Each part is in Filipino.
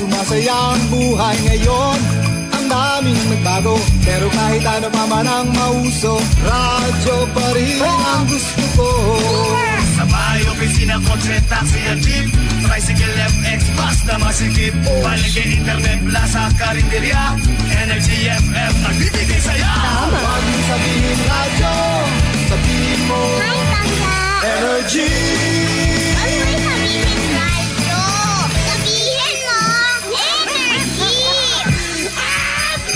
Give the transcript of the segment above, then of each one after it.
sumasaya ang buhay ngayon. Ang daming nagbago, pero kahit ano pa man ang mauso, radyo pa rin ang gusto ko. Sa bahay, opisina, kotse, taxi at jeep, tricycle, FX, bus na masikip, paligid, internet, plaza, karinderya, Energy FM, nagbibigay saya. Huwag mong sabihin radyo, sabihin mo Energy. Huwag mong sabihin radyo, sabihin mo Energy.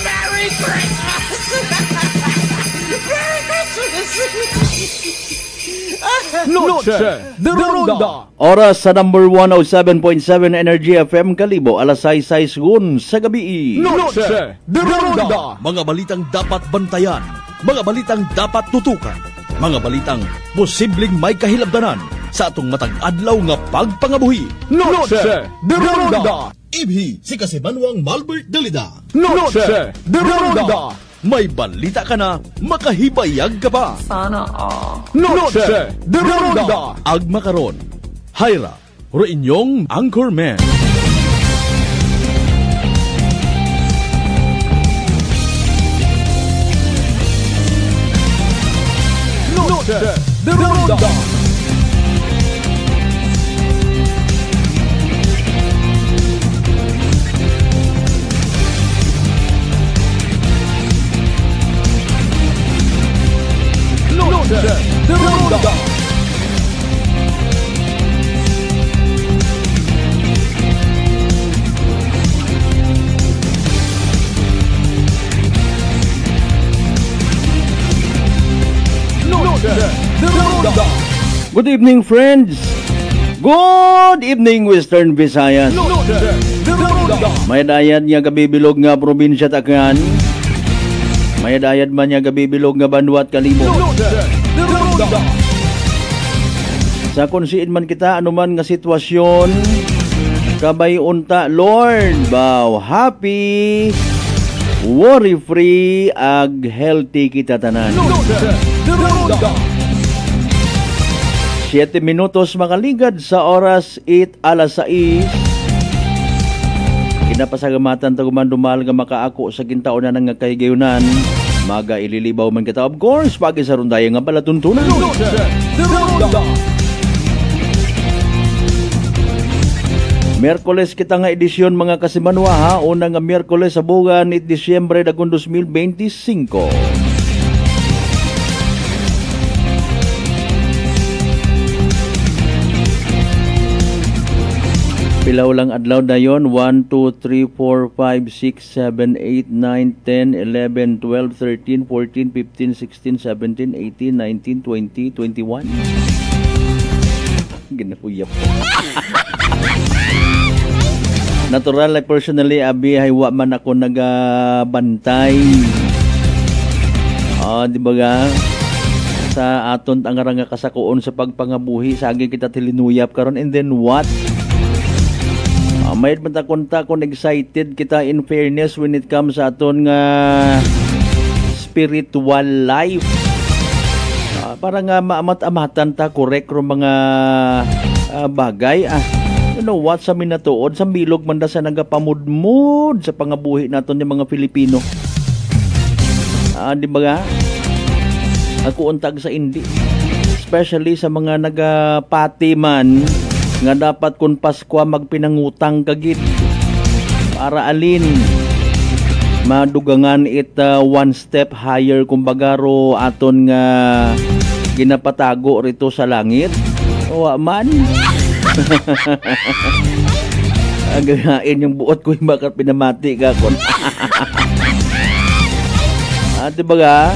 Merry Christmas! Merry Christmas! Noche de Ronda. Oras sa number 107.7 Energy FM Kalibo, alas 6 sa gabi. Noche de Ronda. Mga balitang dapat bantayan, mga balitang dapat tutukan, mga balitang posibleng may kahilabdanan sa atong matag adlaw nga pagpangabuhi. Noche de Ronda. Ibhi si Kasibanwang Malbert Dalida. Noche de Ronda. May balita ka na, makahibayag ka pa. Sana all. Noche de Ronda. Agma karon, Hyra, inyong Anchorman. Noche de Ronda. The Ronda. Good evening, friends. Good evening, Western Visayas. May dayad nga gabibilog nga probinsya Tacnan. May dayad man nga gabibilog nga Banduat Kalibo. Sa kunsiin man kita anuman nga sitwasyon, kabay unta Lord bow happy, worry free ag healthy kita tanan. 7 minutos makaligad sa oras 8 alas 6. Kinapasagamatan taguman dumal nga makaako sa kintaon na nga kahigayunan. Maga ililibaw man kita, of course, pagi sa rundaya nga palatuntunan. Miyerkules kita nga edisyon mga kasimanwa ha. Una nga Miyerkules sa buwan ni Disyembre dagon 2025. Pilaw lang adlaw dayon 1, 2, 3, 4, 5, 6, 7, 8, 9, 10, 11, 12, 13, 14, 15, 16, 17, 18, 19, 20, 21. Ginapuyap po. Natural like personally abi haywa man ako nagabantay. Di ba ga? Sa aton ang nga kasakuon sa pagpangabuhi sa agi kita tilinuyap karon and then what? May matakunta kon excited kita in fairness when it comes sa aton nga spiritual life. Para nga maamat-amatan ta correct ro mga bagay. You know what, sa minatuod sa bilog man da sa nagapamudmud sa pangabuhi naton yung mga Pilipino. Di ba nga? Ako untag sa indi. Especially sa mga nagapati man nga dapat kung Paskwa magpinangutang kagid para alin madugangan it one step higher kumbaga ro aton nga ginapatago rito sa langit o man agagain yung buot ko yung bakit pinamati ka kon diba ga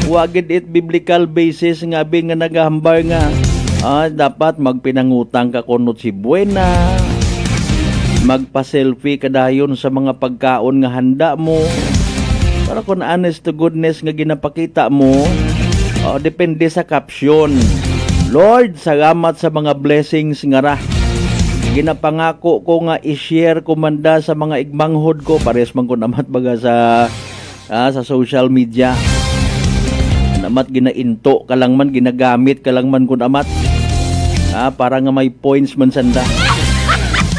wagid it biblical basis nga bin nga nagahambar nga dapat magpinangutang ka kunot si Buena, magpa-selfie kadayon sa mga pagkaon nga handa mo para kung honest to goodness nga ginapakita mo. Depende sa caption. Lord, salamat sa mga blessings nga ra ginapangako ko nga i-share ko manda sa mga igmanghod ko, pares man ko namat baga sa social media. Namat ginainto ka lang man, ginagamit ka lang man kun amat para nga may points man sanda.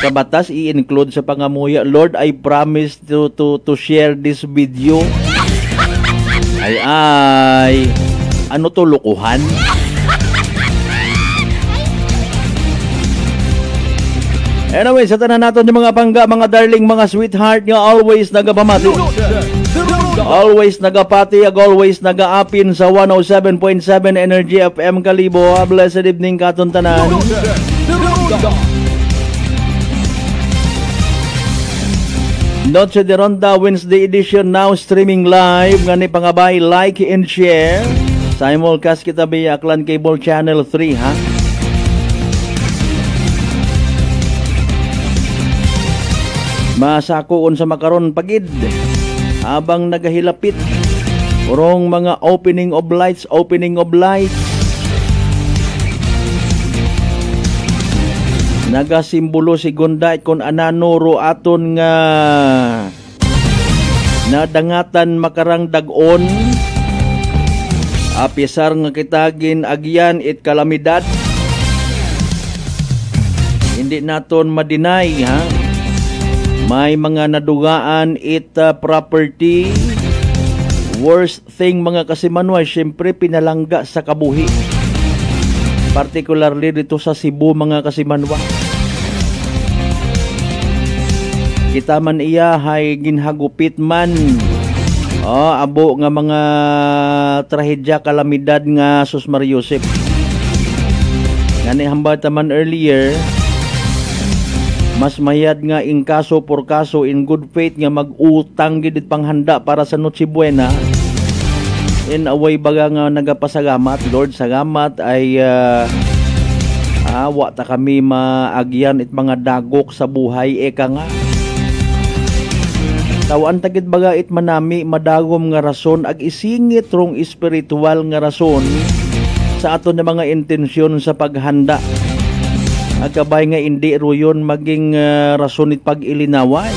kabatas i-include sa pangamuya. Lord, I promise to share this video. Ay, ano to, lukuhan? Anyway, sa tanan natin yung mga pangga, mga darling, mga sweetheart nga always nagapamati. Always nagapati, always nagaapin sa 107.7 Energy FM Kalibo. Blessed evening katon tanan. Noche de Ronda Wednesday edition now streaming live. Ngani pangabay, like and share. Simulcast kita via Aklan Cable Channel 3, ha? Masakoon sa makaron pagid habang nagahilapit urong mga opening of lights. Nagasimbolo si Gondait kung ananuro aton nga nadangatan makarang dagon. Apisar nga kitagin agyan it kalamidad. Hindi naton madinay, ha? May mga nadugaan it property. Worst thing mga kasimanwa, syempre pinalangga sa kabuhi. Particularly dito sa Cebu mga kasimanwa. Kita man iya hay ginhagupit man. Abo nga mga trahedya kalamidad nga sus Mariusip. Ngani hambata man earlier, mas mayad nga in kaso por kaso in good faith nga mag-utang gid panghanda para sa Noche Buena. In a way baga nga nagapasagamat, Lord, sagamat ay wa ta kami maagyan it mga dagok sa buhay eka nga. Tawan tagid baga it manami madagom nga rason ag isingit rong espiritual nga rason sa aton nga mga intensyon sa paghanda. Agkabay nga hindi ruyon maging rason it pag-ilinaway.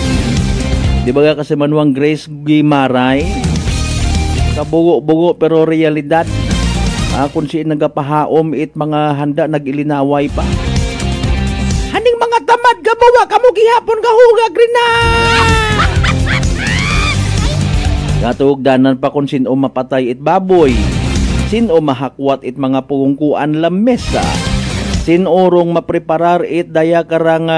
Di ba nga kasi manuang Grace Gimaray? Kabugo-bugo pero realidad. Kung si nagapahaom it mga handa nag-ilinaway pa. Haning mga tamad gabawa kamo gihapon kahugag rin na! Katugdanan pa kung sino mapatay it baboy. Sino mahakwat it mga pungkuan lamesa. Sinurong mapreparar it daya karang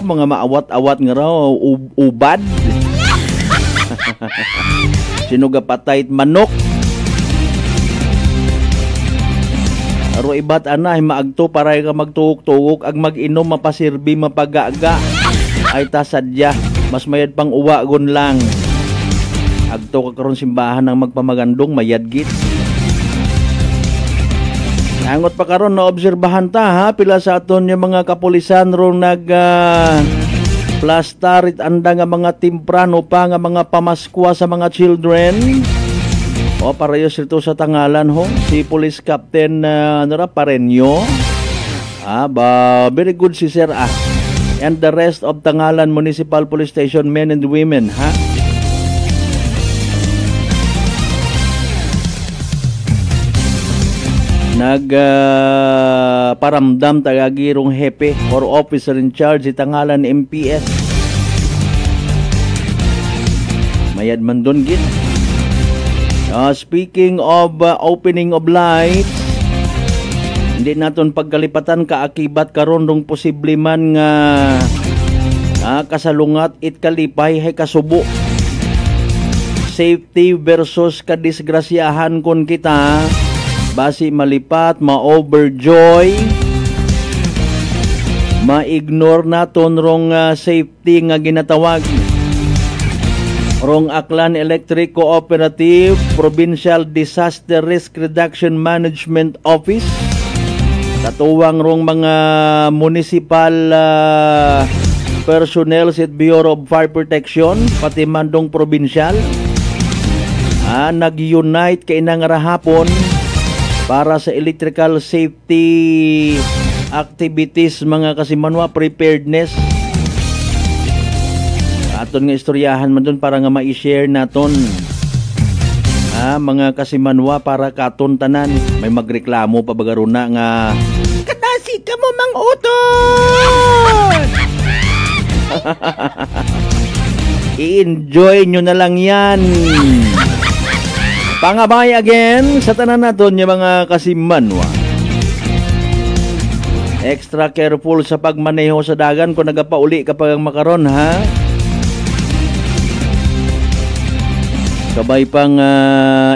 mga maawat-awat nga raw ubad. Sino gapatay it manok. Aro ibat anay maagto para ka magtuhok-tuhok ag mag-inom mapasirbi mapagaga. Ay tasadya mas mayad pang uwa gon lang. Agto ka karon simbahan ng magpamagandong mayadgit. Angot pa karon na obserbahan ta, ha, pila sa aton yung mga kapulisan ro nag plastarit anda nga mga timprano pa nga mga pamaskwa sa mga children. Parehas rito sa tangalan ho si Police Captain Pareño. Very good si Sir and the rest of Tangalan Municipal Police Station men and women, ha. Paramdam tagagirong hepe or officer in charge Tangalan MPS. Mayad man doon gid. Speaking of opening of lights, hindi naton pagkalipatan kaakibat karon dong posible man nga kasalungat it kalipay hay kasubo. Safety versus kadisgrasyahan kon kita. Basi malipat, ma-overjoy, ma-ignore naton rong safety nga ginatawag. Rong Aklan Electric Cooperative Provincial Disaster Risk Reduction Management Office. Katuwang rong mga municipal personnel sa Bureau of Fire Protection, pati mandong provincial. Nag-unite kay nang rahapon para sa electrical safety activities mga kasimanwa, preparedness. Aton nga istoryahan man dun para nga ma-share naton mga kasimanwa para katon tanan. May magreklamo pa bagaruna nga kadasi ka mo mang uton. I-enjoy nyo na lang yan. Pangabay again sa tanan naton yung mga kasimanwa. Extra careful sa pagmaneho sa dagan kung nagapauli kapag makaron, ha? Kabay pang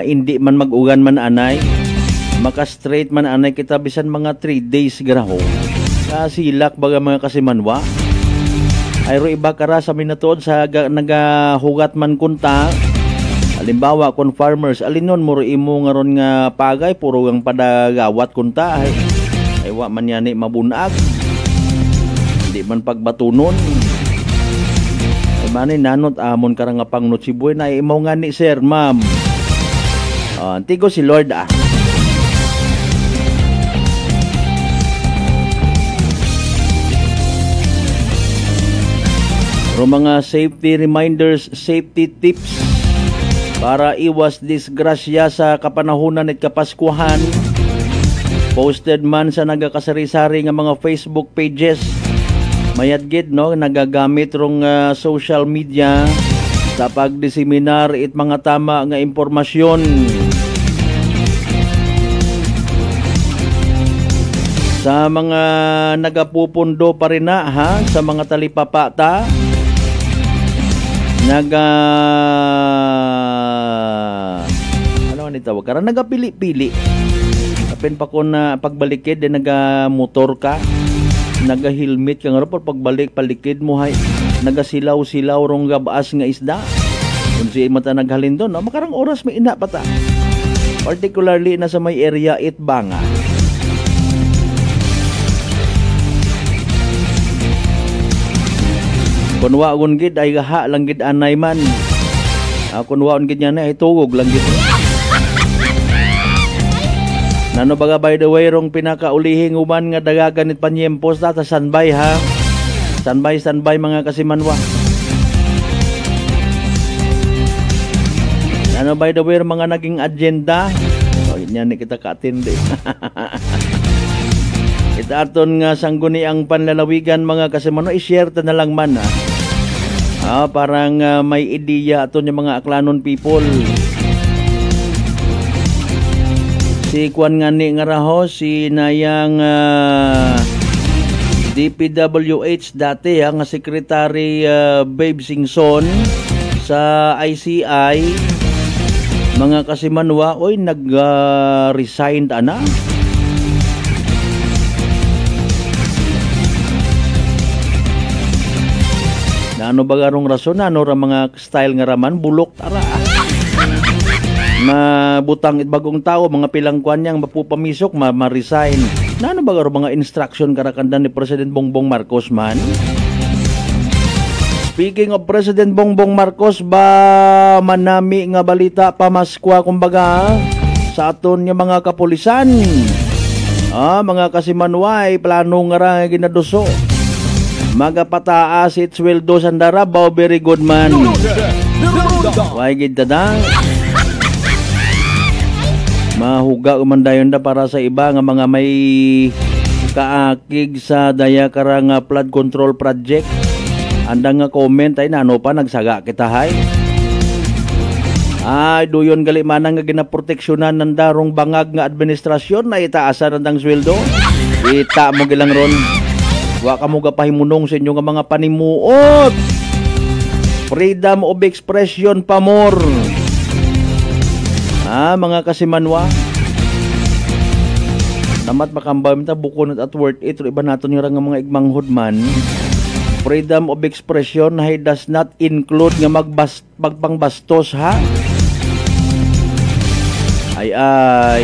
hindi man mag-ugan man anay, maka-straight man anay kita bisan mga 3 days graho. Kasilak baga mga kasimanwa. Ayro iba kara sa minatuod sa nagahugat man kunta. Halimbawa kung farmers, alinon mo imo nga ron nga pagay, puro ang padagawat kunta. Ay wa man yani mabunag. Hindi man pagbatunon. Ay manay nanot amon karang nga pangnot si buhay na imaw nga ni sir, ma'am. Antigo si Lord mga safety reminders, safety tips para iwas disgrasya sa kapanahunan at kapaskuhan. Posted man sa nagakasari-sari nga mga Facebook pages. Mayadgid no nagagamit rong social media sa pagdiseminar it mga tama nga impormasyon. Sa mga nagapupundo pa rin na ha sa mga talipapata. Ano nito? Wag ka nagapili-pili. Kapin pa ko na pagbalikid din nagamotor ka, naga-helmet ka nga rin pagbalik palikid mo hay nagasilaw-silaw rong gabaas nga isda. Kung si mata naghalin doon, no? Makarang oras may ina pa ta. Particularly na sa may area Itbanga. Kunwa gun gid ay gaha lang gid anay man. Kunwa gun gid niya na ay tugog lang gid. Nano baga by the way rong pinakaulihing uban nga dagagan it panyempos ta standby ha. Standby mga kasimanwa. Nano by the way mga naging agenda. So nya ni kita ka-attend. Kita aton nga sangguni ang panlalawigan mga kasimanwa i-share ta na lang man ha. Parang may ideya aton yung mga aklanon people. Si Kwan nga ni nga raho, si Nayang DPWH dati nga Secretary Babe Singson sa ICI. Mga kasimanwa, oy nag-resigned ana. Na ano ba garong rason, ano ra mga style nga raman, bulok tara. Mabutang bagong tao, mga pilangkuan niyang mapupamisok, ma-resign. Na ano ba garong mga instruction karakanda ni President Bongbong Marcos man? Speaking of President Bongbong Marcos, ba manami nga balita pamaskwa kumbaga sa aton nga mga kapulisan. Mga kasimanway, plano nga ra ginaduso. Magapataas it sweldo sa Darabaw, very good man. Why gid tada? Mahuga umandayon da para sa iba nga mga may kaakig sa daya karang flood control project. Andang nga comment ay nano pa nagsaga kita hay. Ay duyon gali manang nga ginaproteksyonan ng darong bangag nga administrasyon na itaasan ang sweldo. Ita mo gilang ron. Wa ka mo gapahimunong sa inyo nga mga panimuot. Freedom of expression pa more. Mga kasimanwa. Namat makambay ta bukon at worth it. Iba naton yung mga igmanghod man. Freedom of expression does not include nga magpangbastos ha. Ay.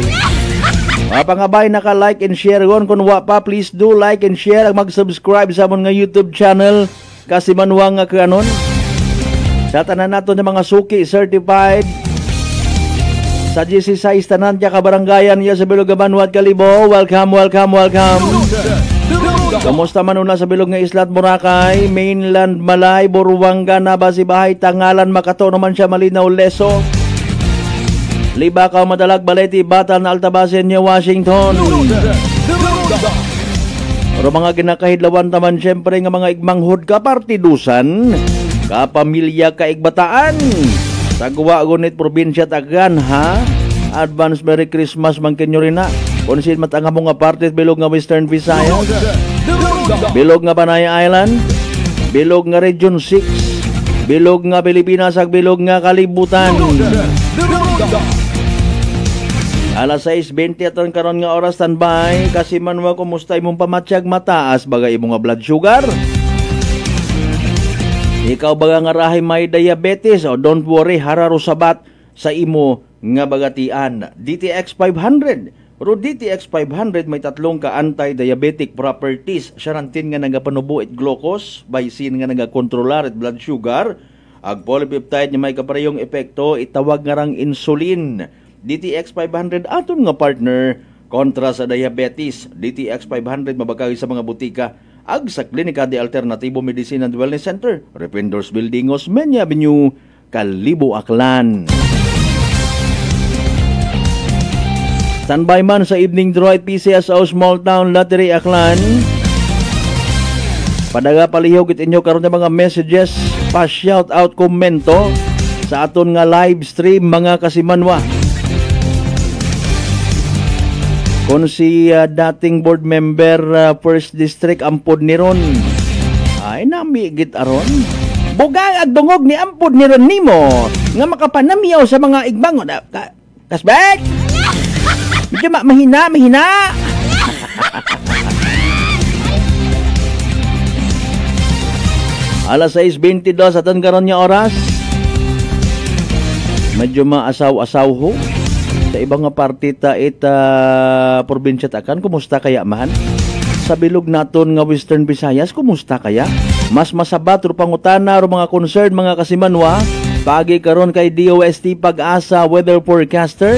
Pangabay naka-like and share gon kung wa pa please do like and share ag mag-subscribe sa amon nga YouTube channel Kasimanwa nga kanon. Sa tanan nato ng mga suki certified sa GC6 tanan kya kabaranggayan niya sa Bilog Banwat Kalibo. Welcome. Kamusta man una sa Bilog nga Islat Boracay, Mainland Malay, Buruanga, Nabasibahay, Tangalan, Makato naman siya Malinaw, Leso, Libakaw, Madalag, Baleti, Bataan, Altabasen, New Washington. Pero mga ginakahidlawan taman syempre nga mga igmanghod ka partidusan, kapamilya ka igbataan. Sagwa gunit probinsya tagan ha. Advance Merry Christmas man kinyo rin na. Kunsin matanga mo nga parte bilog nga Western Visayas, bilog nga Panay Island, bilog nga Region 6, bilog nga Pilipinas ag bilog nga kalibutan. Alas 6:20 aton karon nga oras, standby kasi manwa kumusta imong pamatsyag mataas bagay imong nga blood sugar. Ikaw baga nga rahay may diabetes o don't worry, hararo sabat sa imo nga bagatian. DTX 500. Pero DTX 500 may tatlong ka anti-diabetic properties. Siyarantin nga nagapanubo it glucose, baisin nga nagakontrolar it blood sugar. Ag polypeptide nga may kaparehong epekto, itawag nga rang insulin. DTX 500 aton nga partner kontra sa diabetes. DTX 500 mabakagi sa mga butika ag sa Klinika de Alternativo Medicine and Wellness Center, Rependors Building, Osmeña Avenue, Kalibo, Aklan. Standby man sa evening draw at PCSO Small Town Lottery, Aklan. Padaga palihog it inyo karon mga messages, pa shout out komento sa aton nga live stream mga kasimanwa. Kung si dating board member First District Ampod ni Ron, ay namigit aron. Bugang agdungog ni Ampod ni Ron nimo nga makapanamiyaw sa mga igbangon. Kasbek! Medyo mahina. Alas 6:22 aton karon nga oras. Medyo maasaw-asaw ho. Sa ibang nga parte ta probinsya takan, kumusta kaya man? Sa bilog naton nga Western Visayas, kumusta kaya? Mas masabat ro pangutana ro mga concern mga kasimanwa, pagi karon kay DOST Pag-asa weather forecaster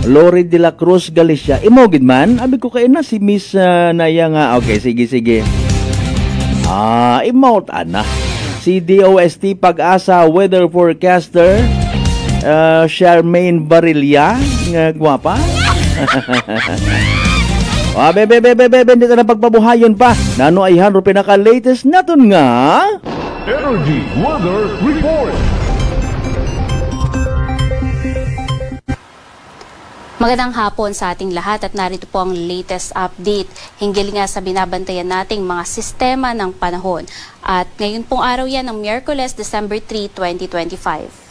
Lori de la Cruz Galicia. Imo gid man, abi ko kay na si Miss Naya nga. Okay, sige. Imo ana. Si DOST Pag-asa weather forecaster Charmaine Barilla, nga gwapa. Bebe, hindi na pagpabuhayon pa. Nano ay hanro pinaka-latest naton nga Energy Weather Report. Magandang hapon sa ating lahat at narito po ang latest update hinggil nga sa binabantayan nating mga sistema ng panahon. At ngayon pong araw yan ng Miyerkules, December 3, 2025.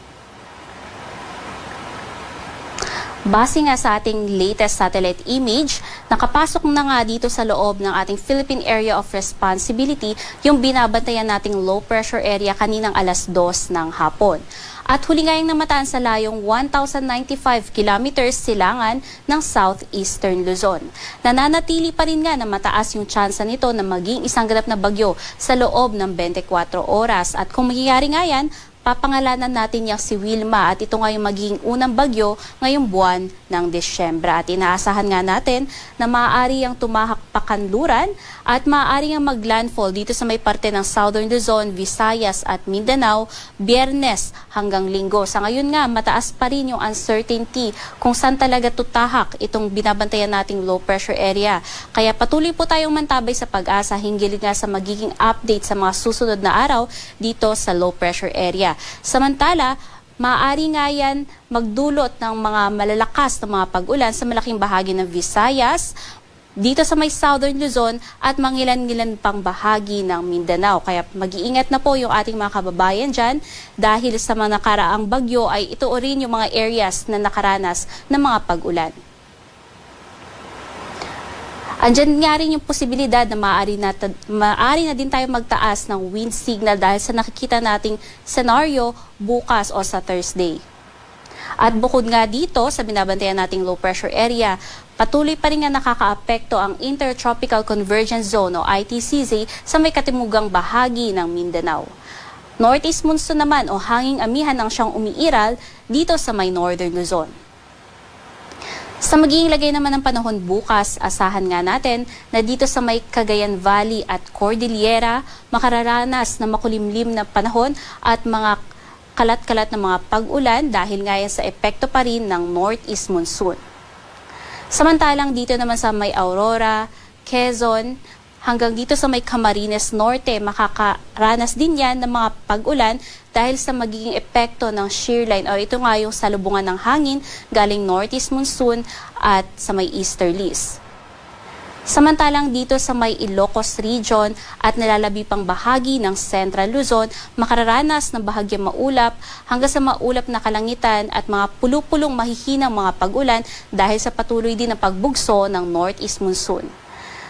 Base nga sa ating latest satellite image, nakapasok na nga dito sa loob ng ating Philippine Area of Responsibility yung binabantayan nating low pressure area kaninang alas 2 ng hapon. At huli ngayong namataan sa layong 1,095 kilometers silangan ng southeastern Luzon. Nananatili pa rin nga na mataas yung tsansa nito na maging isang ganap na bagyo sa loob ng 24 oras. At kung mangyayari nga yan, papangalanan natin yung si Wilma at ito nga yung magiging unang bagyo ngayong buwan ng Disyembre. At inaasahan nga natin na maaari ang tumahak pakanluran at maaari ang maglandfall dito sa may parte ng Southern Luzon, Visayas at Mindanao, Biyernes hanggang Linggo. Sa ngayon nga, mataas pa rin yung uncertainty kung saan talaga tutahak itong binabantayan nating low pressure area. Kaya patuloy po tayong mantabay sa Pag-asa hinggil nga sa magiging update sa mga susunod na araw dito sa low pressure area. Samantala, maaari nga yan magdulot ng mga malalakas na mga pag-ulan sa malaking bahagi ng Visayas, dito sa may Southern Luzon at mangilan-ngilan pang bahagi ng Mindanao. Kaya mag-iingat na po yung ating mga kababayan dyan dahil sa mga nakaraang bagyo ay ito rin yung mga areas na nakaranas ng mga pag-ulan. Andyan nga rin yung posibilidad na maaari na din tayo magtaas ng wind signal dahil sa nakikita nating senaryo bukas o sa Thursday. At bukod nga dito sa binabantayan nating low pressure area, patuloy pa rin nga nakakaapekto ang Intertropical Convergence Zone o ITCZ sa may katimugang bahagi ng Mindanao. Northeast monsoon naman o hanging amihan ang siyang umiiral dito sa may Northern Luzon. Sa magiging lagay naman ng panahon bukas, asahan nga natin na dito sa may Cagayan Valley at Cordillera, makararanas na makulimlim na panahon at mga kalat-kalat na mga pag-ulan dahil nga yan sa epekto pa rin ng Northeast Monsoon. Samantalang dito naman sa may Aurora, Quezon, hanggang dito sa may Camarines Norte. Makakaranas din yan ng mga pag-ulan dahil sa magiging epekto ng shear line o ito nga yung salubungan ng hangin galing northeast monsoon at sa may easterlies. Samantalang dito sa may Ilocos Region at nilalabi pang bahagi ng Central Luzon, makararanas ng bahagyang maulap hanggang sa maulap na kalangitan at mga pulupulong mahihinang mga pag-ulan dahil sa patuloy din ng pagbugso ng northeast monsoon.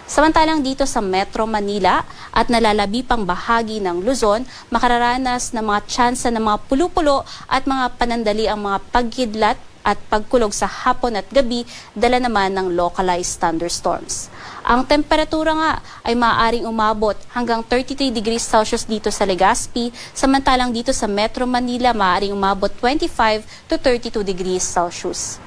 Samantalang dito sa Metro Manila at nalalabi pang bahagi ng Luzon, makararanas ng mga tsansa ng mga pulupulo at mga panandali ang mga pagkidlat at pagkulog sa hapon at gabi, dala naman ng localized thunderstorms. Ang temperatura nga ay maaaring umabot hanggang 33 degrees Celsius dito sa Legazpi, samantalang dito sa Metro Manila maaaring umabot 25 to 32 degrees Celsius.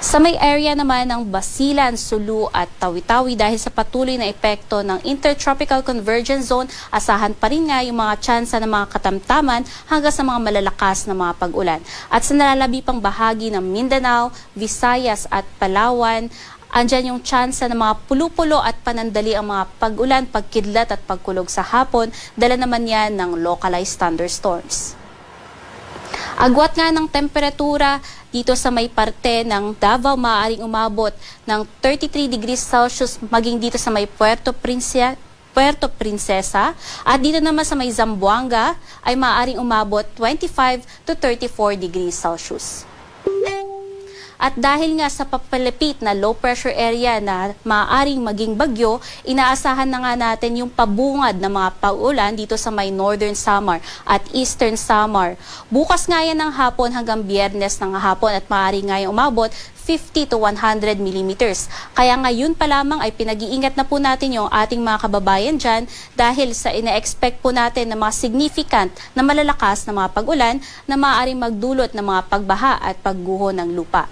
Sa may area naman ng Basilan, Sulu at Tawi-Tawi dahil sa patuloy na epekto ng Intertropical Convergence Zone, asahan pa rin nga yung mga tsansa ng mga katamtaman hanggang sa mga malalakas na mga pag-ulan. At sa nalalabi pang bahagi ng Mindanao, Visayas at Palawan, andyan yung tsansa ng mga pulupulo at panandali ang mga pag-ulan, pagkidlat at pagkulog sa hapon, dala naman yan ng localized thunderstorms. Agwat nga ng temperatura dito sa may parte ng Davao, maaaring umabot ng 33 degrees Celsius maging dito sa may Puerto Princesa at dito naman sa may Zamboanga ay maaaring umabot 25 to 34 degrees Celsius. At dahil nga sa papalapit na low pressure area na maaaring maging bagyo, inaasahan na nga natin yung pabungad ng mga pag-ulan dito sa may Northern Samar at Eastern Samar. Bukas nga yan ng hapon hanggang Biyernes ng hapon at maaaring nga yung umabot 50 to 100 millimeters. Kaya ngayon pa lamang ay pinag-iingat na po natin yung ating mga kababayan dyan dahil sa ina-expect po natin na mga significant na malalakas na mga pag-ulan na maaaring magdulot ng mga pagbaha at pagguho ng lupa.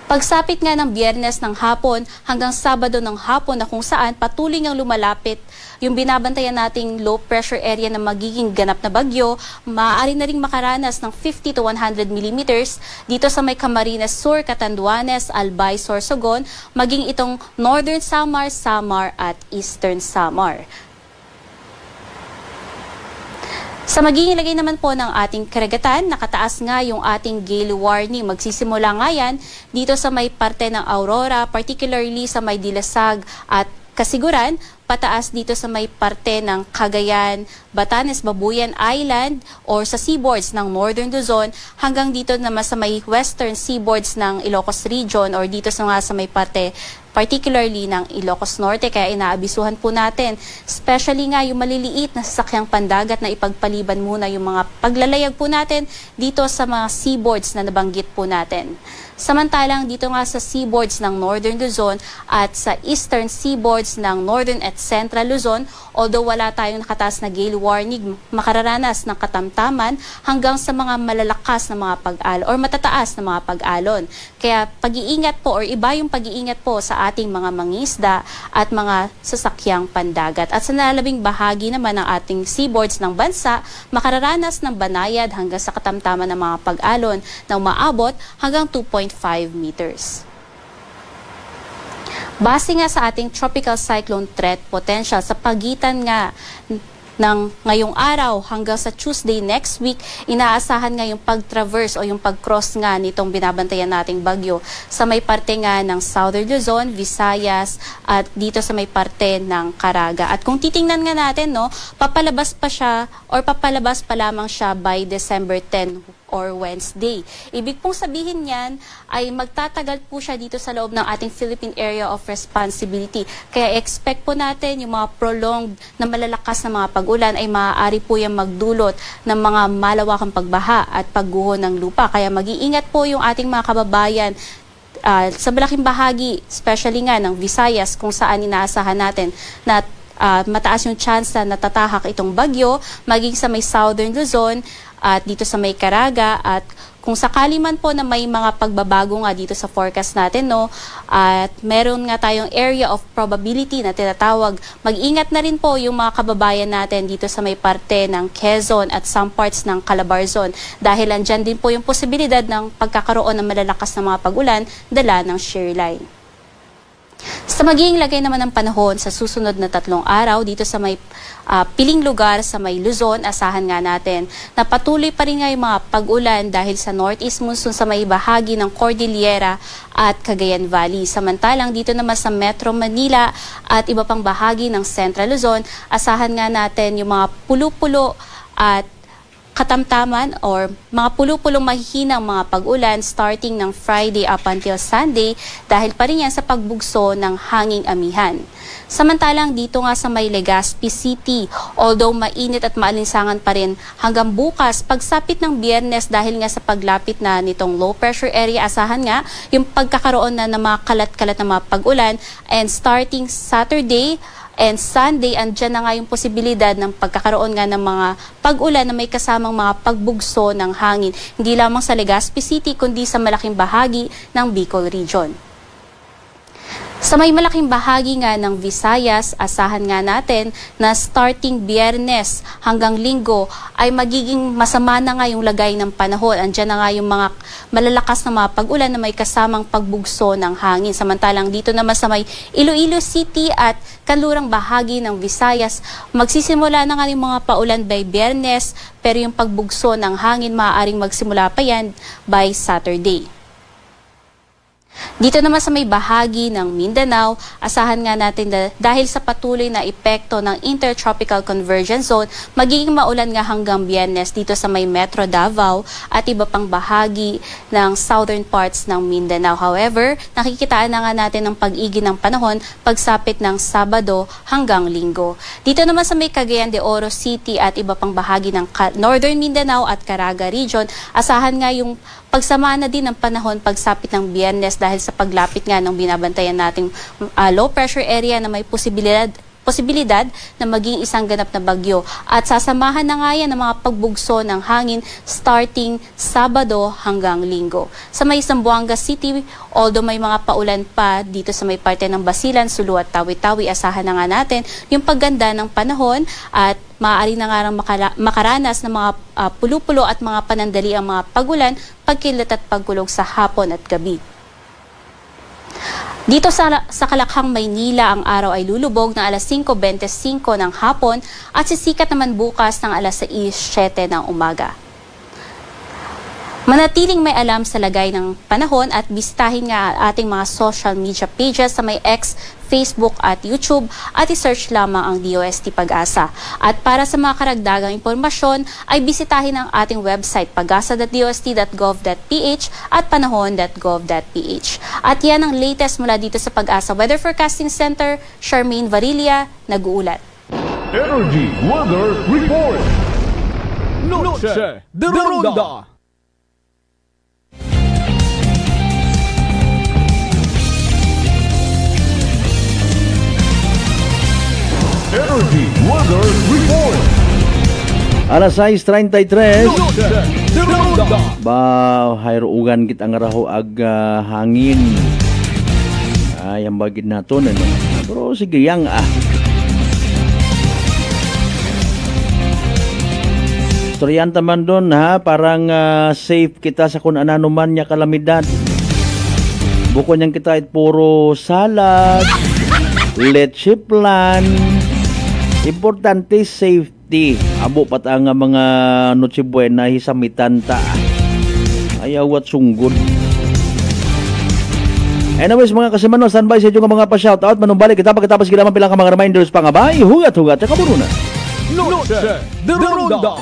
Pagsapit nga ng Biyernes ng hapon hanggang Sabado ng hapon na kung saan patuloy ngang lumalapit yung binabantayan nating low pressure area na magiging ganap na bagyo, maaari na rin makaranas ng 50 to 100 millimeters dito sa may Camarines Sur, Catanduanes, Albay, Sorsogon, maging itong Northern Samar, Samar at Eastern Samar. Sa magiging lagay naman po ng ating karagatan, nakataas nga yung ating gale warning. Magsisimula nga yan dito sa may parte ng Aurora, particularly sa may Dilasag at Kasiguran, pataas dito sa may parte ng Cagayan, Batanes, Babuyan Island or sa seaboards ng Northern Luzon hanggang dito naman sa may western seaboards ng Ilocos Region or dito sa may parte particularly ng Ilocos Norte. Kaya inaabisuhan po natin, especially nga yung maliliit na sasakyang pandagat na ipagpaliban muna yung mga paglalayag po natin dito sa mga seaboards na nabanggit po natin. Samantalang dito nga sa seaboards ng Northern Luzon at sa eastern seaboards ng Northern at Central Luzon, although wala tayong nakataas na gale warning, makararanas ng katamtaman hanggang sa mga malalakas na mga pag-alon or matataas na mga pag-alon. Kaya pag-iingat po or iba yung pag-iingat po sa ating mga mangisda at mga sasakyang pandagat. At sa nalalabing bahagi naman ng ating seaboards ng bansa, makararanas ng banayad hanggang sa katamtaman ng mga pag-alon na umaabot hanggang 2.5 meters. Base nga sa ating tropical cyclone threat potential sa pagitan nga ng ngayong araw hanggang sa Tuesday next week, inaasahan nga yung pag-traverse o yung pag-cross nga nitong binabantayan nating bagyo sa may parte nga ng Southern Luzon, Visayas at dito sa may parte ng Caraga. At kung titingnan nga natin, no, papalabas pa lamang siya by December 10 or Wednesday. Ibig pong sabihin niyan ay magtatagal po siya dito sa loob ng ating Philippine Area of Responsibility. Kaya expect po natin yung mga prolonged na malalakas na mga pag-ulan ay maaari po yung magdulot ng mga malawakang pagbaha at pagguho ng lupa. Kaya mag-iingat po yung ating mga kababayan sa malaking bahagi, especially nga ng Visayas kung saan inaasahan natin na mataas yung chance na natatahak itong bagyo, maging sa may Southern Luzon, at dito sa may Caraga, at kung sakali man po na may mga pagbabago nga dito sa forecast natin, no, at meron nga tayong area of probability na tinatawag, mag-ingat na rin po yung mga kababayan natin dito sa may parte ng Quezon at some parts ng Calabarzon, dahil andyan din po yung posibilidad ng pagkakaroon ng malalakas na mga pag-ulan dala ng shear line. Sa magiging lagay naman ng panahon sa susunod na 3 araw dito sa may piling lugar sa may Luzon, asahan nga natin na patuloy pa rin nga yung mga pag-ulan dahil sa northeast monsoon sa may bahagi ng Cordillera at Cagayan Valley. Samantalang dito naman sa Metro Manila at iba pang bahagi ng Central Luzon, asahan nga natin yung mga pulo-pulo at katamtaman or mga pulo-pulong mahihinang mga pag-ulan starting ng Friday up until Sunday dahil pa rin yan sa pagbugso ng hanging amihan. Samantalang dito nga sa may Legazpi City, although mainit at maalinsangan pa rin hanggang bukas, pagsapit ng Biyernes dahil nga sa paglapit na nitong low pressure area, asahan nga yung pagkakaroon na ng mga kalat-kalat na mga pag-ulan, and starting Saturday and Sunday, andyan na nga yung posibilidad ng pagkakaroon nga ng mga pag-ulan na may kasamang mga pagbugso ng hangin. Hindi lamang sa Legazpi City, kundi sa malaking bahagi ng Bicol Region. Sa may malaking bahagi nga ng Visayas, asahan nga natin na starting Biyernes hanggang Linggo ay magiging masama na nga yung lagay ng panahon. Andiyan na nga yung mga malalakas na mga pag-ulan na may kasamang pagbugso ng hangin. Samantalang dito naman sa may Iloilo City at kanlurang bahagi ng Visayas, magsisimula na nga yung mga paulan by Biyernes, pero yung pagbugso ng hangin maaaring magsimula pa yan by Saturday. Dito naman sa may bahagi ng Mindanao, asahan nga natin na dahil sa patuloy na epekto ng Intertropical Convergence Zone, magiging maulan nga hanggang Biyernes dito sa may Metro Davao at iba pang bahagi ng southern parts ng Mindanao. However, nakikitaan na nga natin ang pag-igi ng panahon pagsapit ng Sabado hanggang Linggo. Dito naman sa may Cagayan de Oro City at iba pang bahagi ng Northern Mindanao at Caraga Region, asahan nga yung pagsamaan na din ng panahon pagsapit ng Biyernes dahil sa paglapit nga ng binabantayan nating low pressure area na may posibilidad na maging isang ganap na bagyo. At sasamahan na nga yan ng mga pagbugso ng hangin starting Sabado hanggang Linggo. Sa may Zamboanga City, although may mga paulan pa dito sa may parte ng Basilan, Sulu at Tawi-Tawi, asahan na nga natin yung pagganda ng panahon at maaari na nga makaranas ng mga pulo-pulo at mga panandali ang mga pagulan, pagkilat at pagkulog sa hapon at gabi. Dito sa Kalakhang, Maynila, ang araw ay lulubog ng alas 5:25 ng hapon at sisikat naman bukas ng alas 6:07 ng umaga. Manatiling may alam sa lagay ng panahon at bisitahin nga ating mga social media pages sa may X, Facebook at YouTube at i-search lamang ang DOST Pag-asa. At para sa mga karagdagang impormasyon ay bisitahin ang ating website pagasa.dost.gov.ph at panahon.gov.ph. At yan ang latest mula dito sa Pag-asa Weather Forecasting Center. Charmaine Varilla, nag-uulat. Energy Weather Report. Noche de Ronda. Energy Weather Report. Alas 6:33. Noche de Ronda. Ba, hayruugan kita nga raho ag hangin. Ay, ang bagid nato na. Pero sige yang Storyan taman doon ha, parang safe kita sa kung anano man niya kalamidad. Buko niyang kita it puro salad, leche plan. Importante safety. Abo pat ang mga Noche Buena hisamitan ta. Ayaw at sunggod. Anyways mga kasimano, standby sa inyo mga pa-shoutout. Manumbalik kita pagkatapos kita mapilang ka mga reminders pangabay, hugat-hugat, at kaburuna. Noche de Ronda.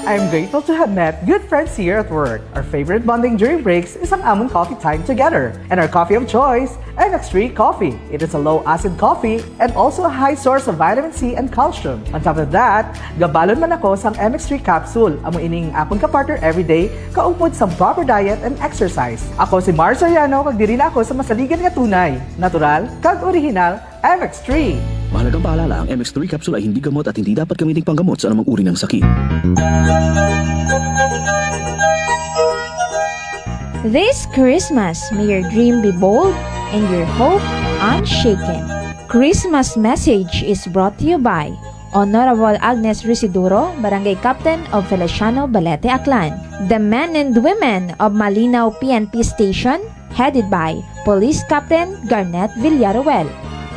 I'm grateful to have met good friends here at work. Our favorite bonding during breaks is ang amon coffee time together. And our coffee of choice, MX3 Coffee. It is a low-acid coffee and also a high source of vitamin C and calcium. On top of that, gabalon man ako sang MX3 capsule. Amo ining akong kapartner everyday, kaupod sa proper diet and exercise. Ako si Mars Soriano, kag diri na ako sa masaligan nga tunay, natural, kag original, MX3. Mahalagang paalala, ang MX3 capsule ay hindi gamot at hindi dapat gamitin panggamot sa anumang uri ng sakit. This Christmas, may your dream be bold and your hope unshaken. Christmas message is brought to you by Honorable Agnes Risiduro, Barangay Captain of Feliciano Balete Aklan. The men and women of Malinaw PNP Station, headed by Police Captain Garnet Villaruel.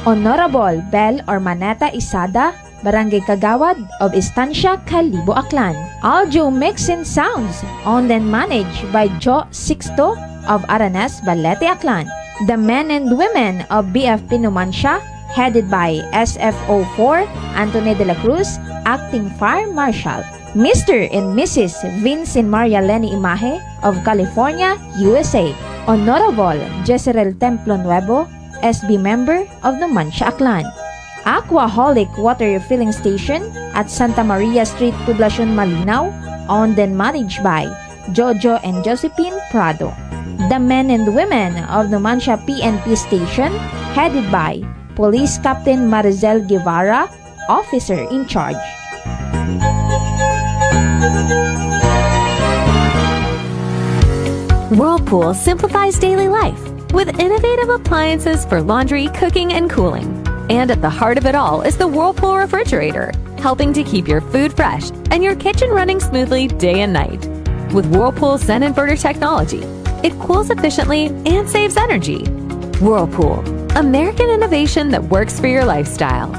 Honorable Bel Ormaneta Isada, Barangay Kagawad of Estancia, Calibo, Aklan. Audio mix and sounds owned and managed by Joe Sixto of Aranes, Balete, Aklan. The men and women of BFP Numancia, headed by SFO4 Anthony de la Cruz, Acting Fire Marshal. Mr. and Mrs. Vince and Maria Lenny Imahe of California, USA. Honorable Jezreel Templo Nuevo, SB member of Numancia, Aklan. Aquaholic Water Refilling Station at Santa Maria Street, Poblacion, Malinaw, owned and managed by Jojo and Josephine Prado. The men and women of Numancia PNP Station, headed by Police Captain Marizel Guevara, Officer in Charge. Whirlpool simplifies daily life with innovative appliances for laundry, cooking, and cooling. And at the heart of it all is the Whirlpool refrigerator, helping to keep your food fresh and your kitchen running smoothly day and night. With Whirlpool Zen Inverter technology, it cools efficiently and saves energy. Whirlpool, American innovation that works for your lifestyle.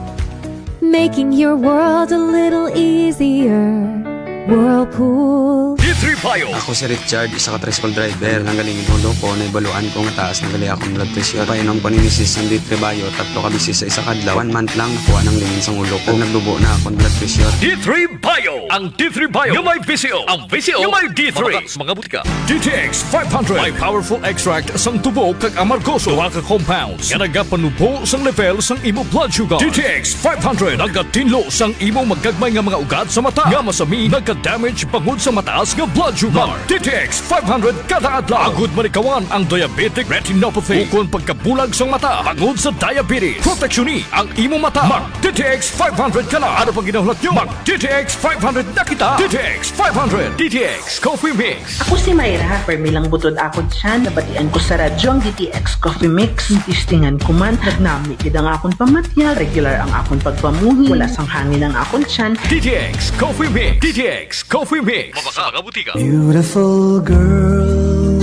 Making your world a little easier. Whirlpool. D3 Bio. Ako si Richard, isa ka tricycle driver. Nanggaling yung ko, naibaluan ko nga taas, nanggali akong blood pressure. Painom paninisis ng D3 Bio, 3 ka bisis sa isa kadlaw. 1 month lang, nakuha ng lingin sa ulo ko. Nagdubo na akong blood pressure. D3 Bio. Ang D3 Bio, yung may VCO. Ang VCO, yung may D3. Mga butika. DTX 500. May powerful extract sang tubo kag amargoso. Duha ka compounds. Nga nagapanubo sang level sang imo blood sugar. DTX 500. Nagatinlo sang imo magagmay nga mga ugat sa mata. Nga masami, damage pangod sa mataas nga blood sugar. DTX 500 kada adlaw. Agud manikawan ang diabetic retinopathy. Ukon pagkabulag sa mata pangod sa diabetes. Proteksyon ni ang imo mata. Mag DTX 500 kana. Ano pang ginahulot nyo? Mag DTX 500 na kita. DTX 500. DTX Coffee Mix. Ako si Mayra. Permilang butod ako dyan. Nabatian ko sa radyo ang DTX Coffee Mix. Tistingan ko man. Nagnami kid ang akong pamatya. Regular ang akong pagpamuhi. Wala sang hangin ang akong tiyan. DTX Coffee Mix. DTX Coffee Mix. Mabaka butika. Beautiful girl.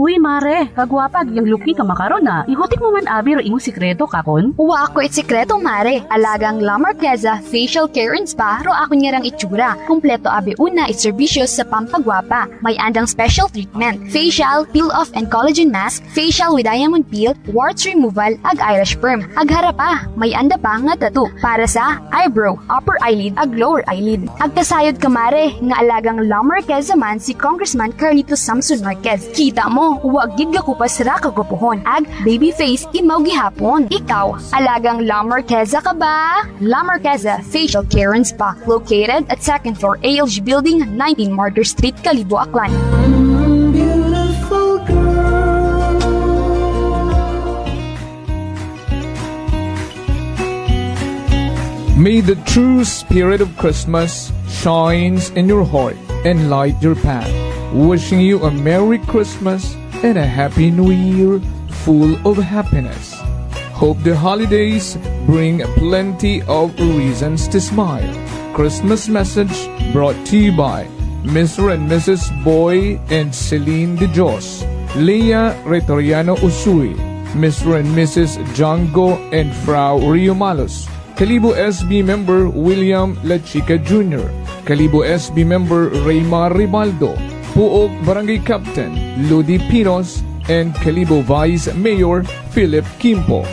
Uy, mare, kagwapag yung luki ka makaron na. Ihutik mo man abi ro imong sikreto kakon. Uwa ako it sikreto, mare. Alagang La Marqueza Facial Care and Spa ro ako niyarang itsura. Kompleto abi una it serbisyos sa pampagwapa. May andang special treatment. Facial, peel-off and collagen mask, facial with diamond peel, warts removal, ag eyelash perm. Ag harapa, may anda pa nga tattoo para sa eyebrow, upper eyelid, ag lower eyelid. Ag kasayod ka, mare, nga alagang La Marqueza man si Congressman Carlito Samson Marquez. Kita mo, huwag gid ka kupas ra kagupuhon. Ag baby face imaw gihapon. Ikaw, alagang La Marqueza ka ba? La Marqueza Facial Care and Spa, located at 2nd floor ALG Building, 19 Martyr Street, Calibo, Aklan. Beautiful girl. May the true spirit of Christmas shines in your heart and light your path. Wishing you a Merry Christmas and a Happy New Year full of happiness. Hope the holidays bring plenty of reasons to smile. Christmas message brought to you by Mr. and Mrs. Boy and Celine De Jos, Leah Retoriano Usui, Mr. and Mrs. Django and Frau Rio Malos, Calibo SB member William La Chica Jr., Calibo SB member Raymar Ribaldo, Puog Barangay Captain Ludi Pinos, and Calibo Vice Mayor Philip Kimpo.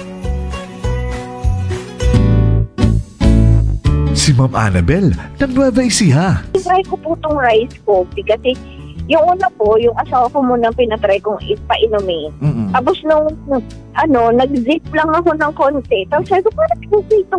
Si Ma'am Annabel, nag-Nueva Ecija. Try ko po itong rice coffee kasi yung una po, yung asawa ko munang pinatry kong ipainumin. Tapos nung nag-zip lang ako ng konti. Tapos sabi ko, parang kasi ito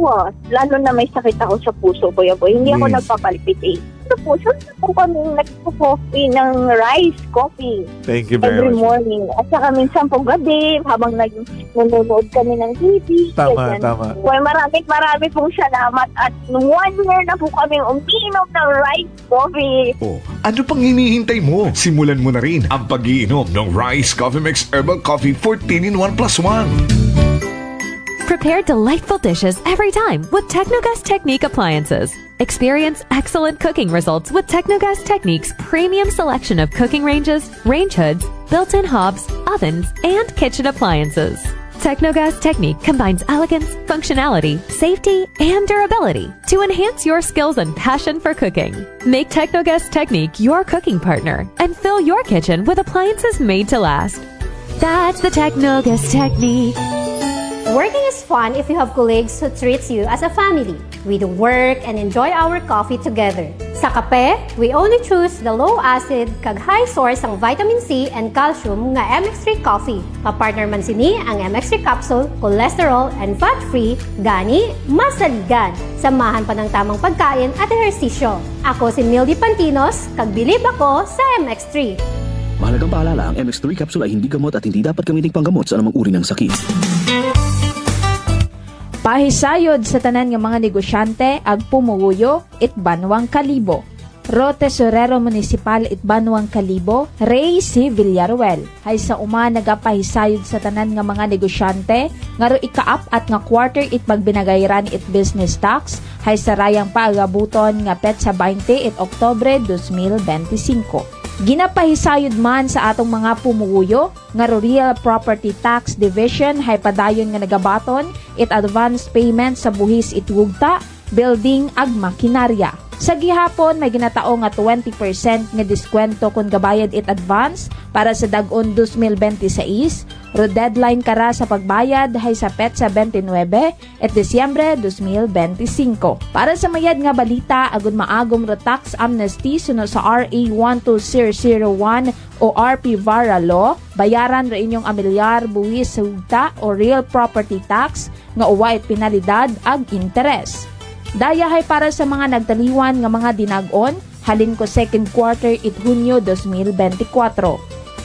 Lalo na may sakit ako sa puso ko. Hindi ako nagpapalpitate. sunod po kami nagpo-coffee ng rice coffee. Thank you very Every much. morning. At saka minsan po gabi, habang nanonood kami ng TV. Tama, ganyan. tama. Well, marami pong salamat. At 1 year na po kami umiinom ng rice coffee. Oh, ano pang hinihintay mo? Simulan mo na rin ang pag-iinom ng Rice Coffee Mix Herbal Coffee 14-in-1 + 1. Prepare delightful dishes every time with Technogas Technique appliances. Experience excellent cooking results with Technogas Technique's premium selection of cooking ranges, range hoods, built-in hobs, ovens, and kitchen appliances. Technogas Technique combines elegance, functionality, safety, and durability to enhance your skills and passion for cooking. Make Technogas Technique your cooking partner and fill your kitchen with appliances made to last. That's the Technogas Technique. Working is fun if you have colleagues who treats you as a family. We do work and enjoy our coffee together. Sa kape, we only choose the low-acid kag high source ang vitamin C and calcium nga MX3 coffee. Kapartner man sini ang MX3 capsule, cholesterol and fat-free, gani masaligan. Samahan pa ng tamang pagkain at ehersisyo. Ako si Mildy Pantinos, kag bilib ako sa MX3. Mahalagang paalala, ang MX3 capsule ay hindi gamot at hindi dapat gamiting panggamot sa anumang uri ng sakit. Pahisayod sa tanan nga mga negosyante ag pumuyo it Banwang Kalibo. Ro Tesorero Municipal it Banwang Kalibo, Ray C. Villaruel. Hay sa uma nagapahisayod sa tanan nga mga negosyante nga ro ika-up at nga quarter it pagbinagayran it business tax hay sa rayang paagabuton nga petsa 20 it Oktubre 2025. Ginapahisayod man sa atong mga pumuyo nga Real Property Tax Division hay padayon nga nagabaton it advance payment sa buhis it wugta, building ag makinarya. Sa gihapon may ginatao nga 20% nga diskwento kung gabayad it advance para sa dag-on 2026. Ro deadline kara sa pagbayad hay sa petsa 29 et Disyembre 2025. Para sa mayad nga balita agud maagom ro tax amnesty sunod sa RA 12001 o RP Vara Law, bayaran ro inyong amilyar buwis sa hugta o real property tax nga uwa it penalidad ag interes. Daya hay para sa mga nagtaliwan nga mga dinag-on halin ko second quarter it Hunyo 2024.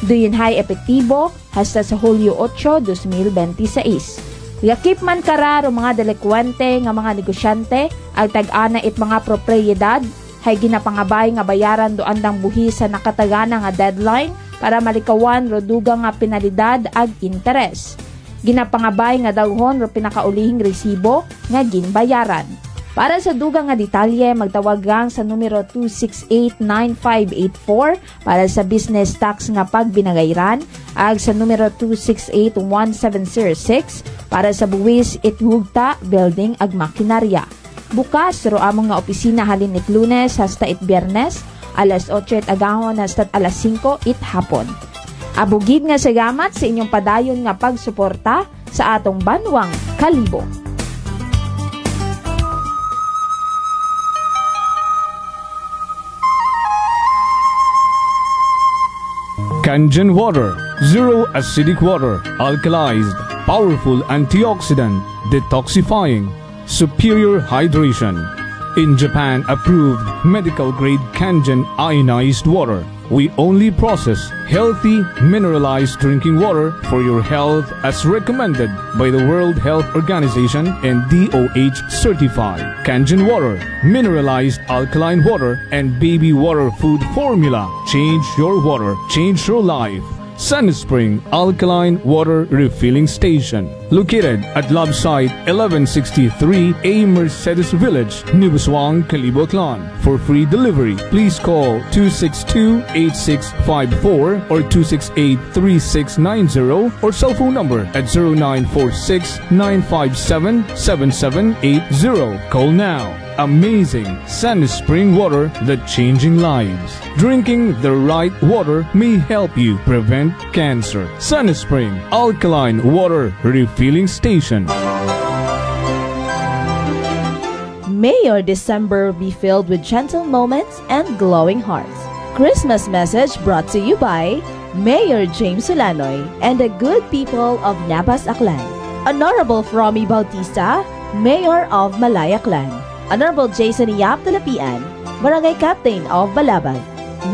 Duyon hay epektibo hasta sa Hulyo 8, 2026. Yakip man kararo mga delikwente nga mga negosyante ag tag-ana it mga propriedad hay ginapangabay nga bayaran do andang buhis sa nakatagana nga deadline para malikawan ro dugang nga penalidad ag interes. Ginapangabay nga daghon ro pinakaulihing resibo nga ginbayaran. Para sa dugang nga detalye, magtawag gang sa numero 268-9584 para sa business tax nga pagbinagayran, ag sa numero 268-1706 para sa buwis it hugta, building ag makinarya. Bukas ro among nga opisina halin it Lunes hasta it Biyernes, alas 8 it agahon hasta alas 5 it hapon. Abugid nga salamat sa inyong padayon nga pagsuporta sa atong Banwang Kalibo. Kangen water, zero acidic water, alkalized, powerful antioxidant, detoxifying, superior hydration. In Japan approved medical grade Kangen ionized water. We only process healthy mineralized drinking water for your health as recommended by the World Health Organization and DOH certified. Kangen water, mineralized alkaline water, and baby water food formula. Change your water, change your life. SunSpring Alkaline Water Refilling Station, located at Love Site 1163 A Mercedes Village, Nubuswang, Kalibo Clan. For free delivery, please call 262-8654 or 268-3690 or cell phone number at 0946-957-7780. Call now. Amazing SunSpring water that changing lives. Drinking the right water may help you prevent cancer. SunSpring Alkaline Water Refilling Station. May your December be filled with gentle moments and glowing hearts. Christmas message brought to you by Mayor James Solanoy and the good people of Nabas Aklan. Honorable Fromy Bautista, Mayor of Malaya Clan. Honorable Jason Yap Talapian, Barangay Captain of Balaban.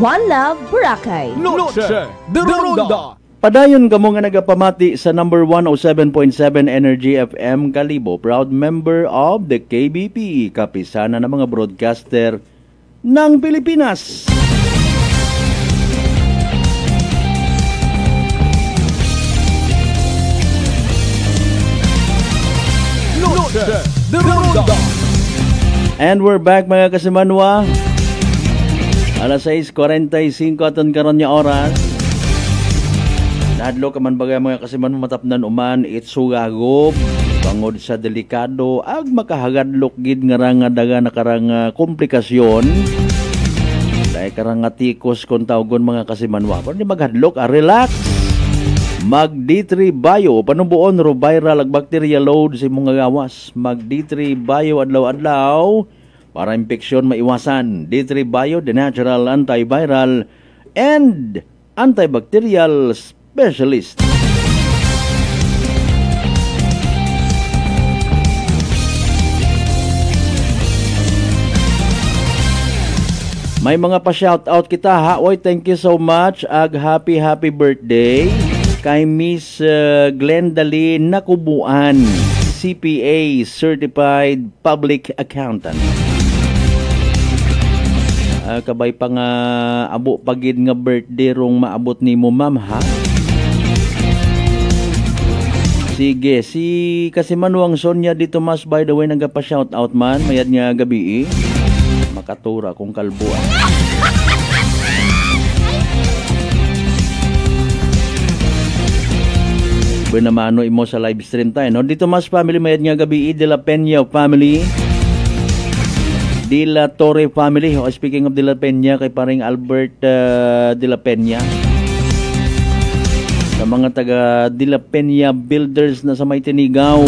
One Love, Boracay. Noche de Ronda. Padayon kamo nga nagapamati sa number 107.7 Energy FM Kalibo, proud member of the KBP, kapisana ng mga broadcaster ng Pilipinas. Noche de Ronda. And we're back mga kasimanwa. Alas 6:45 aton karon nga oras. Nadlo ka man bagay mga kasiman matapnan uman itsugagob bangod sa delikado ag makahagadlok gid nga daga nakarang komplikasyon. Dahil karang tikos kung tawgon mga kasimanwa. Pero di maghadlok, relax. Mag D3 Bio, panubuon ro viral ag bacteria load sa imong gawas. Mag D3 Bio adlaw-adlaw para impeksyon maiwasan. D3 Bio, the natural antiviral and antibacterial specialist. May mga pa-shoutout kita ha. Oy, thank you so much. Ag happy birthday kay Miss Glendali Nakubuan, CPA Certified Public Accountant. Kabay pa nga abo pagid nga birthday rong maabot nimo ma'am ha. Sige, si Kasimanuang Sonia Di Tomas by the way nagapa-shoutout man mayad nga gabi makatura kung kalbuan. Binamano imo sa live stream tayo no. Di Tomas family mayad nga gabi, De La Peña family, De La Torre family. Speaking of De La Peña, kay paring Albert De La Peña, sa mga taga De La Peña Builders na sa may Tinigaw,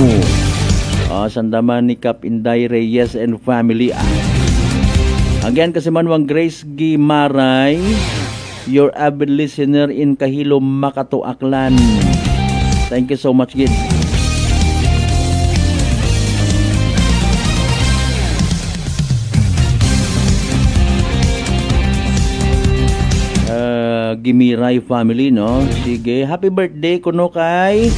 sandaman ni Cap Inday Reyes and family. Again, Kasimanwang Grace Gimaray, your avid listener in Kahilo, Makato, Aklan. Thank you so much, Gid. Gimiray family, no? Sige, happy birthday kuno kay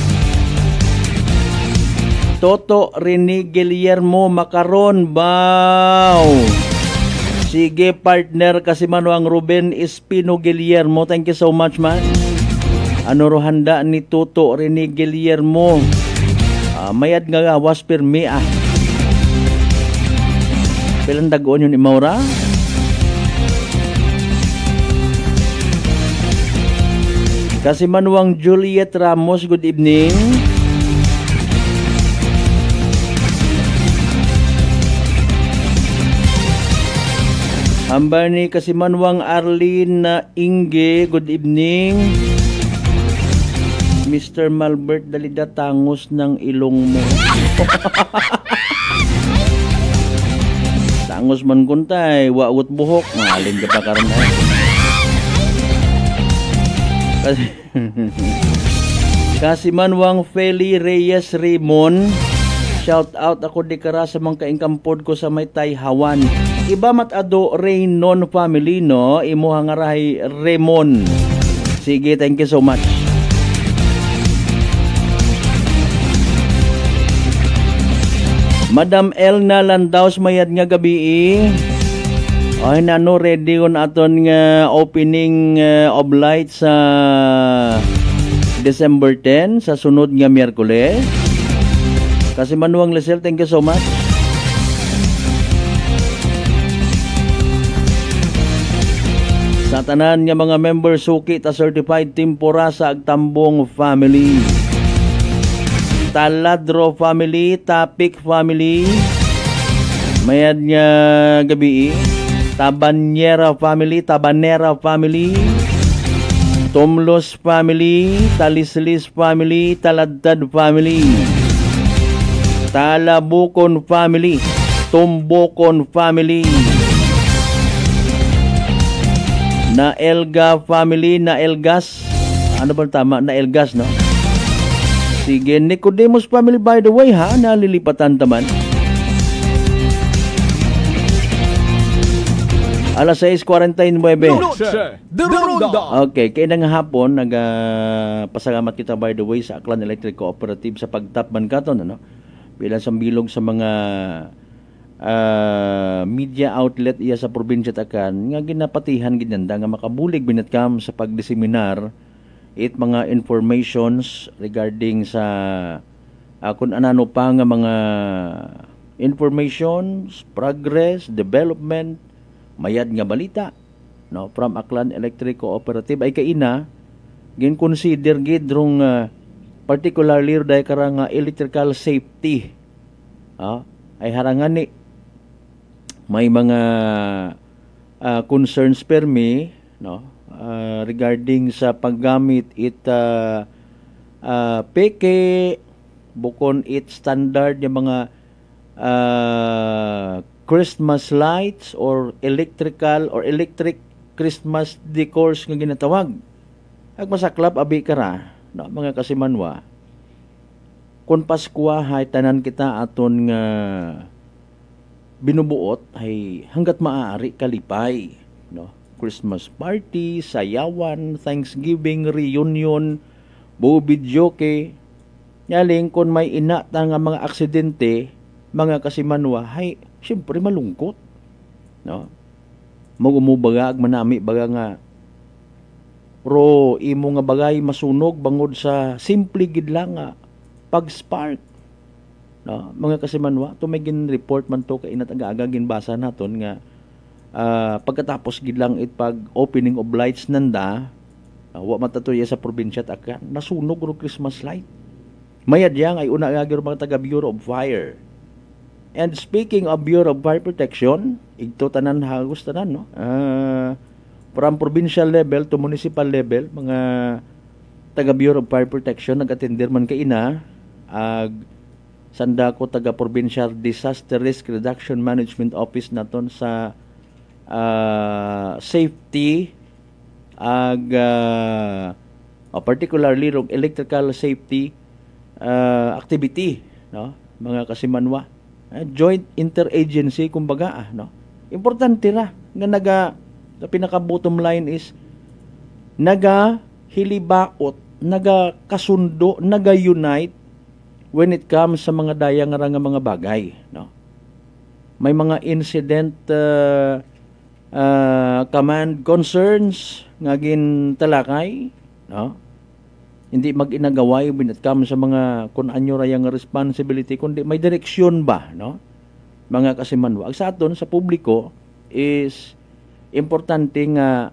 Toto Rene Guillermo Macaron Bao. Sige, partner Kasimanwang Ruben Espino Guillermo. Thank you so much, man. Ano ro handa ni Toto Rene Guillermo? Mayad nga gawas pirmi Pilang dagoon yun imaura? Kasimanwang Juliet Ramos, good evening. Hamba ni Kasimanwang Arlene Inge, good evening. Mr. Malbert Dalida, tangos ng ilong mo. Tangos man kuntay, waut buhok, malin ka pa karon Kasimanwang Feli Reyes Raymond, shout out ako di kara sa mga kaingkampod ko sa may Tayhawan. Iba matado Raynon family, no? Imo hangarahay Raymond. Sige, thank you so much. Madam Elna Landaus mayad nga gabi. Ay nano ready on aton nga opening of lights sa December 10 sa sunod nga Miyerkules. Kasimanwang Lisel, thank you so much. Sa tanan nga mga member suki ta certified tempura sa Agtambong family. Taladro family, Tapik family, mayad nga gabi. Tabanera family, Tomlos family, Talislis family, Taladtad family, Talabukon family, Tumbokon family, Naelga family, Naelgas. Ano ba tama? Naelgas, no? Sige, Nicodemus family by the way ha, nalilipatan taman. Alas 6:49. Noche de Ronda. Okay, kaya na nga hapon, pasalamat kita by the way sa Aklan Electric Cooperative sa pagtapman katon, ano? Bilang sambilog sa mga media outlet iya sa probinsya Takan, nga ginapatihan ginanda nga makabulig binatkam sa pagdiseminar it mga informations regarding sa kung anano pa nga mga informations, progress, development, mayad nga balita, no, from Aklan Electric Cooperative ay kaina gin-consider gid rong particularly dahil karang electrical safety ay harangan ni may mga concerns permi, no, regarding sa paggamit it peke bukon it standard yung mga Christmas lights or electric Christmas decors nga ginatawag. Ag masaklap abi kara, no, mga kasimanwa. Kun Pasko hay tanan kita aton nga binubuot ay hanggat maaari kalipay, no. Christmas party, sayawan, Thanksgiving reunion, bubidyoke. Nyaling kun may ina ta nga mga aksidente, mga kasimanwa, hay siyempre malungkot, no. Magumubaga ag manami baga nga ro imo nga bagay masunog bangod sa simple gid lang nga pag-spark, no, mga kasimanwa. To may gin-report man to kay inat aga ginbasa naton nga pagkatapos gid lang it pag opening of lights nanda, wa matatuya sa probinsya Takan, nasunog ro Christmas light. Mayad yang ay una agir mga taga Bureau of Fire. And speaking of Bureau of Fire Protection, igto tanan hagos tanan, no? From provincial level to municipal level, mga taga Bureau of Fire Protection nag-attender man kay ina ag sanda ko taga Provincial Disaster Risk Reduction Management Office naton sa safety ag particularly rog electrical safety activity, no, mga kasimanwa. Joint interagency kumbaga, no. Importante ra nga sa pinaka bottom line is hilibaot, kasundo, unite when it comes sa mga dayang nga mga bagay, no. May mga incident command concerns nga gintalakay, no. Hindi mag-inagaway binatcam sa mga kung anyo rayang responsibility, kundi may direksyon ba, no, mga kasimanwa. Sa aton sa publiko is importante nga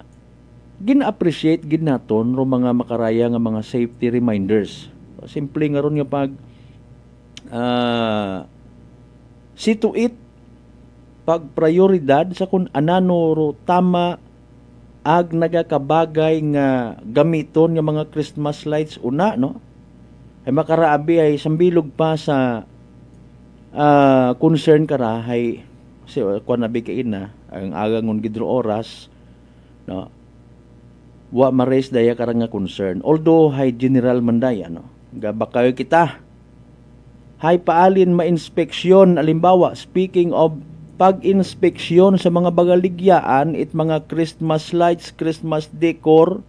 gina-appreciate gid naton ro mga makaraya nga mga safety reminders. Simple nga ron nga pag see to it, pag prioridad sa kung anano ro tama ag nagakabagay nga gamiton nga mga Christmas lights una, no, ay makaraabi ay sambilog pa sa concern kara hay si kuan nabi kay ina ang agangon gidro oras, no, wa ma-raise daya karang nga concern, although hay general man daya, no, gabakayo kita hay paalin ma-inspeksyon. Alimbawa, speaking of pag-inspeksyon sa mga bagaligyaan it mga Christmas lights, Christmas decor,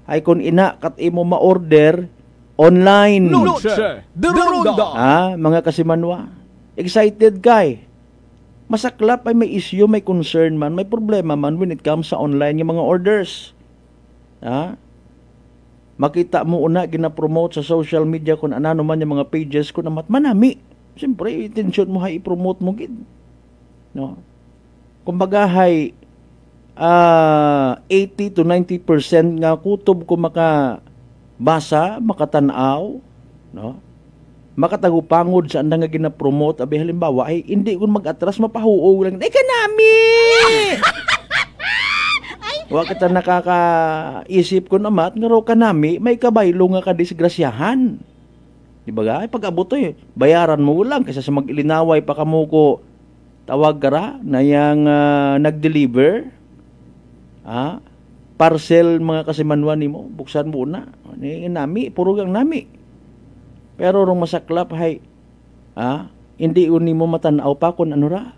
ay kung ina kat imo ma-order online. Noche de Ronda. Mga kasimanwa, excited kay masaklap ay may issue, may concern man, may problema man when it comes sa online yung mga orders. Makita mo una gina-promote sa social media kung ano man yung mga pages ko na manami. Siyempre, intention mo hay i-promote mo gid, no. Kumbaga hay 80 to 90% nga kutob ko makabasa, makatanaw, no, makatagupangod sa anda nga gina-promote. Abi halimbawa ay hindi kun mag-atras mapahuog lang, ay kanami. Wa kita nakakaisip ko namat nga ro kanami may kabaylo nga kadisgrasyahan. Di ba ay pag-abot bayaran mo lang kaysa sa mag-ilinaway pa kamo ko tawag kara na yang nag-deliver parcel mga kasimanwa nimo, buksan mo na ni nami, puro gang nami. Pero rong masaklap hay hindi uni mo matanaw pa kung ano ra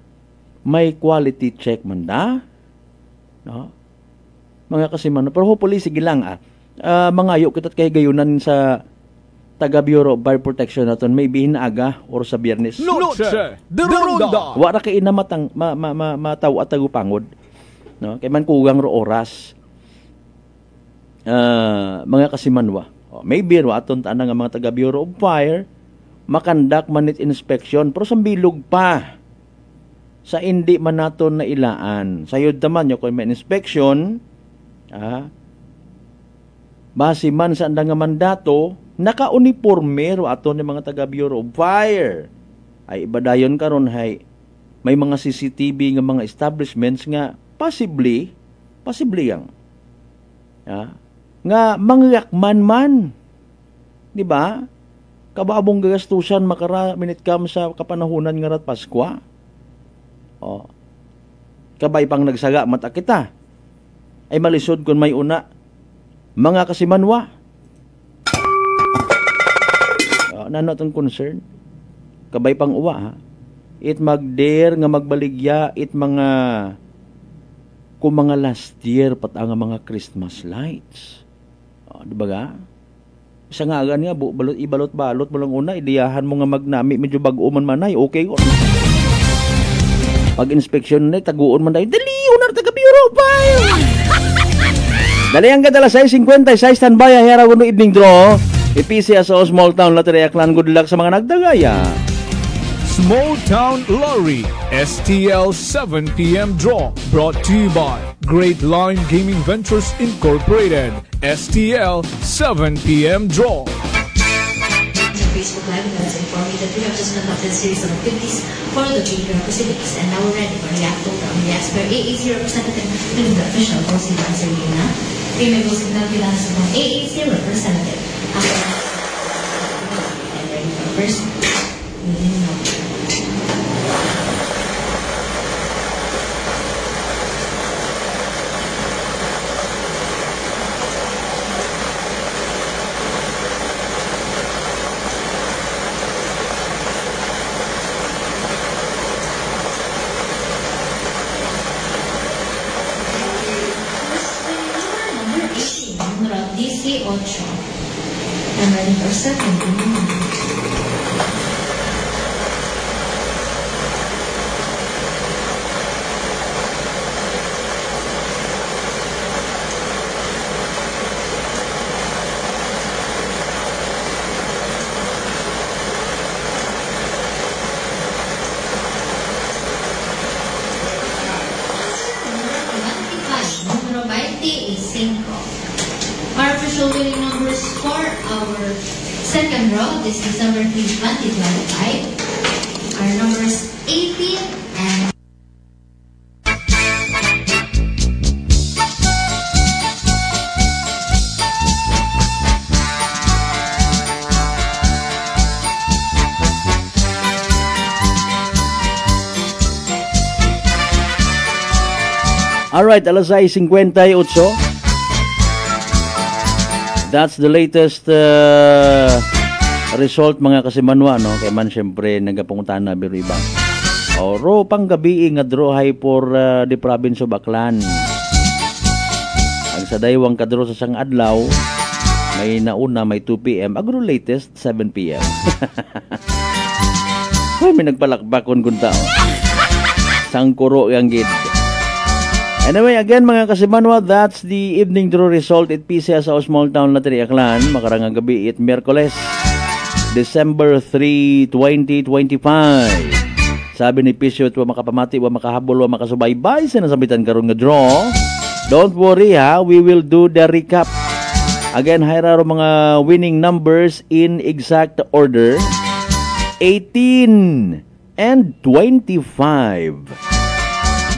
may quality check man da, Mga kasimanwa. Pero hopefully, sige lang mangayo kita't kay gayunan sa taga Bureau of Fire Protection naton maybe hinaaga or sa Biyernes. Noche de Ronda. Wa ra kay na mataw at tagupangod. No? Kay man kugang ro oras. Mga kasimanwa. Maybe ro aton taan nga mga taga Bureau of Fire makandak manit inspection pero sambilog pa sa hindi man naton na ilaan. Sayod naman nyo kung may inspection, base man sa andang nga mandato, naka-uniforme ro aton ng mga taga Bureau of Fire. Ay ibadayon karon hay may mga CCTV nga mga establishments nga possibly yang nga mangyakman man. Di ba? Kababong gagastusan makara minute kam sa kapanahunan nga rat Paskwa. Kabay pang nagsaga mata kita. Ay malisod kun may una. Mga kasimanwa. Nano tong concern? Kabay pang uwa It magder nga magbaligya it mga kung mga last year pat ang mga Christmas lights. Di ba ga? Isa nga agan nga, ibalot-balot mo lang una, idiyahan mo nga magnami, medyo bago man manay, okay. Pag inspeksyon na, taguon man tayo, dali, unar taga Bureau of Fire! Dali ang kadala 6.50, 6 standby, hera kuno evening draw, ipisi sa small town, Lateria Clan, good luck sa mga nagdagaya. Small Town Lottery STL 7 p.m. draw brought to you by Great Line Gaming Ventures Incorporated. STL 7 p.m. draw. Facebook Live, let's inform you that we have just conducted a series of activities for the Junior Pacifics and now we're ready for reacting from the Asper AAC representative to the official Bossy Dancer Luna. May signal bilang sa mga AAC representative. And ready for first meeting now. DC 8. I'm ready for second. Numero 20 is 5. Our official winning numbers for our second draw this December 3, 2025 are numbers 18 and Alright, alas 6:58. That's the latest result mga kasimanwa, no? Kaya man siyempre nagapungutan na biro iba. Oro pang gabi nga draw hay for the province of Aklan. Ang sa daywang kadro sa sang adlaw, may nauna may 2 p.m. Agro latest 7 p.m. Ay, may nagpalakbakon kung tao. Sangkuro yung gid. Anyway, again mga kasimanwa, that's the evening draw result at PCS sa Small Town Lateria Clan. Makarang gabi it Miyerkules, December 3, 2025. Sabi ni Pisyo, wa makapamati, wa makahabol, wa makasubaybay sa nasabitan karon nga draw. Don't worry we will do the recap. Again, hayraro mga winning numbers in exact order. 18 and 25.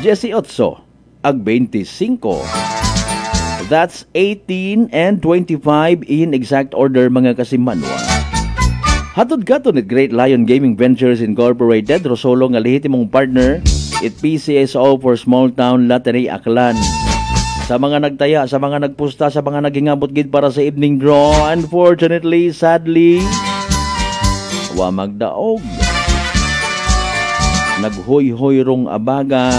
Jesse Otso. Ag 25. That's 18 and 25 in exact order mga kasimanwa. Hatod kato ni Great Lion Gaming Ventures Incorporated, Rosolo nga lehitimong partner, it PCSO for Small Town Lottery Aklan. Sa mga nagtaya, sa mga nagpusta, sa mga nagingabot gid para sa evening draw, unfortunately, sadly, wa magdaog. Naghoy-hoy rong abaga,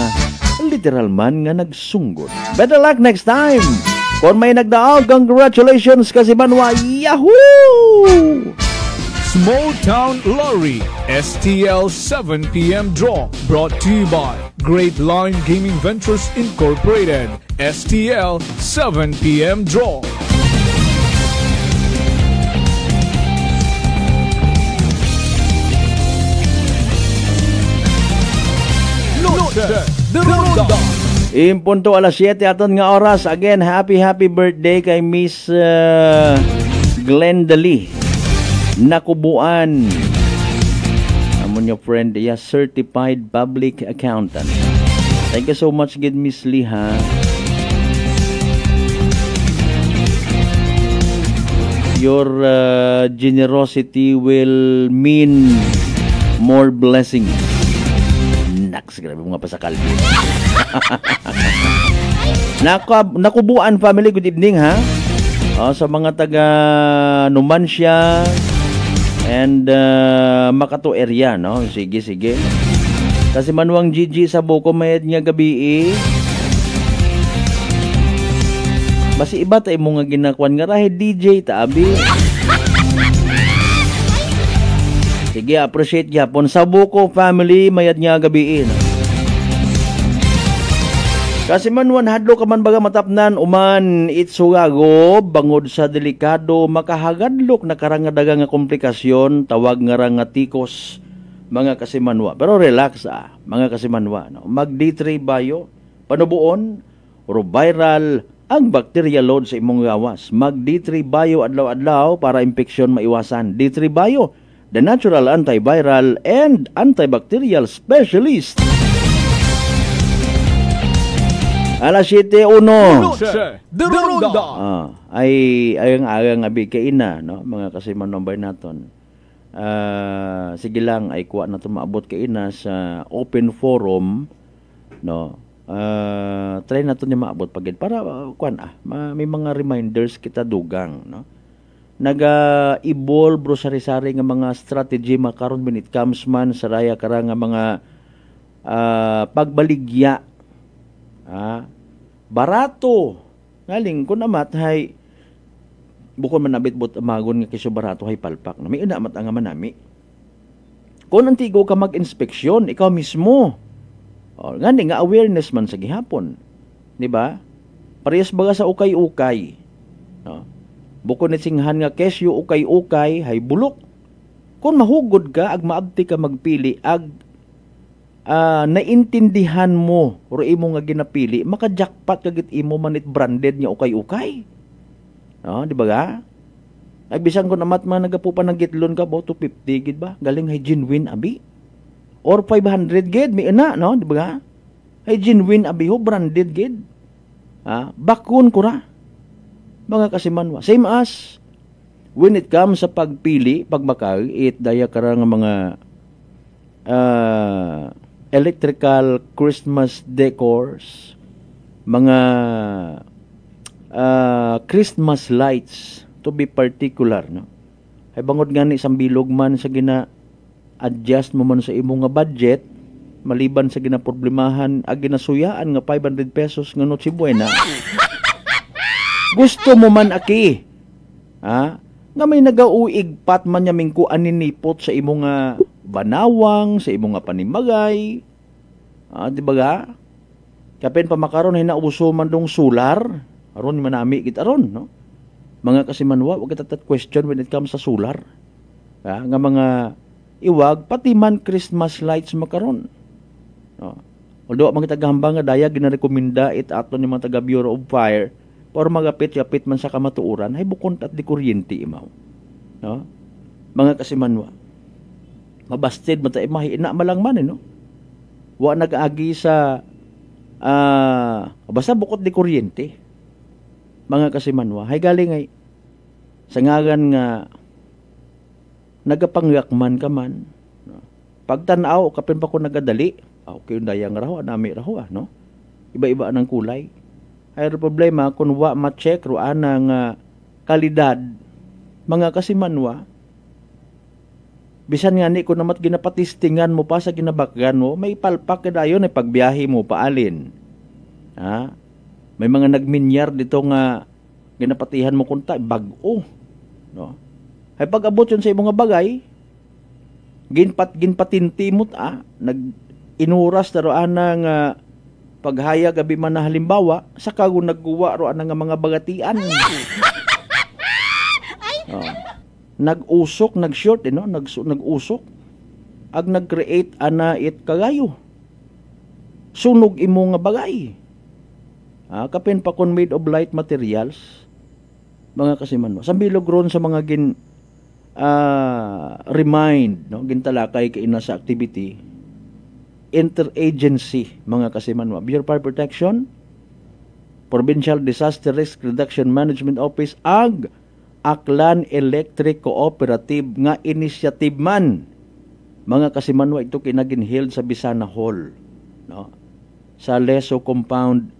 literal man nga nagsunggod. Better luck next time. Kung may nagdaog, congratulations kasi Manwa. Yahoo! Small Town Lottery STL 7 p.m. draw brought to you by Great Line Gaming Ventures Incorporated. STL 7 p.m. draw. Impunto alas 7 aton nga oras. Again, happy birthday kay Miss Glendali Nakubuan. Amon your friend, certified public accountant. Thank you so much, good Miss Liha. Your generosity will mean more blessings. Naks, grabe mga pasakal. Nakubuan family, good evening ha. Sa mga taga Numancia and Makato area, no? Sige. Kasi Manuang Gigi sa Boko mayad nga gabi basi iba tayo mo nga ginakwan nga rahe DJ taabi. Sige, appreciate yapon sa Boko family mayad nga gabi Kasi man hadlo ka man baga matapnan uman itsugago bangod sa delikado makahagadlok na karangadaga nga komplikasyon tawag nga nga tikos mga kasimanwa. Pero relax mga kasimanwa, no? Mag D3 bio panubuon or viral ang bacteria load sa imong gawas. Mag D3 bio adlaw-adlaw para infeksyon maiwasan. D3 bio, the natural antiviral and antibacterial specialist. Alas 7:01. Ay ayang abi kay ina, no? Mga kasimanwa naton. Sige lang ay kuha na ito maabot kay ina sa open forum, no? Try na ito niya maabot pagid para may mga reminders kita dugang, no? Naga-evolve bro sari-sari nga mga strategy makaron when it comes man sa raya karang nga mga pagbaligya. Barato ngaling kun amat hay bukod man nabitbot amagon nga kisyo barato hay palpak na may inamat ang manami. Kung antigo ka mag-inspeksyon ikaw mismo. Ngani nga awareness man sa gihapon. Di ba? Parehas baga sa ukay-ukay. No? Bukod ni singhan nga kesyo ukay-ukay hay bulok. Kung mahugod ka ag maabti ka magpili ag naintindihan mo or imo nga ginapili maka-jackpot kagit imo manit branded nga ukay-ukay. No, di ba ga? Ay bisan ko namat man nagapupan ng gitlon ka bo 250 gid ba? Galing hay genuine abi. Or 500 gid mi ina, no, di ba ga? Hay genuine abi ho branded gid. Bakun ko ra. Mga kasimanwa. Same as when it comes sa pagpili, pagmakal, daya karang mga electrical Christmas decors, mga Christmas lights to be particular, no? Ay bangod gani isang bilog man sa gina-adjust mo man sa imong nga budget, maliban sa ginaproblemahan ag ginasuyaan nga 500 pesos nga Noche Buena. Gusto mo man aki, nga may nagauig pat man yaming ku aninipot sa imong nga banawang, sa imong nga panimagay. Di ba ga? Kapin pa makaron ay nauso man dong solar. Aron manami kita ron, no? Mga kasimanwa, wag kita question when it comes sa solar. Nga mga iwag pati man Christmas lights makaron. No? Although mga tagahambang nga daya ginarekomenda aton ni mga taga Bureau of Fire or magapit-yapit man sa kamatuuran ay bukon at di kuryente imaw. No? Mga kasimanwa. Mabasted man tayo mahina malang man no? Wa nag-agi sa basta bukod di kuryente. Mga kasimanwa, hay galing ay sa ngagan nga nagapangyakman ka man. No? Pagtanaw, kapin pa ko nagadali, okay, yung dayang raho, nami raho, no? Iba-iba ng kulay. Ay problema, kung wa ma-check, ruan ng kalidad, mga kasimanwa, bisan nga ni kung namat ginapatistingan mo pa sa ginabakgan mo, may palpak ka dayon ay pagbiyahe mo paalin. May mga nagminyar dito nga ginapatihan mo kunta bag-o, no? Ay pag-abot yun sa imong nga bagay, ginpatintimot inuras na roan nga paghayag abi man na halimbawa sa kago nagguwa roan nga mga bagatian. Nag-usok, nag-short, no? Nag-usok ag nag-create ana it kagayo. Sunog imo nga bagay. Kapin pa kon made of light materials, mga kasimanwa. Sambilog ron sa mga remind, no? Gintalakay kay ina sa activity, interagency, mga kasimanwa. Bureau of Fire Protection, Provincial Disaster Risk Reduction Management Office, ag Aklan Electric Cooperative nga initiative man, mga kasimanwa. Ito kinaginheld sa Bisana Hall, no? Sa Leso Compound,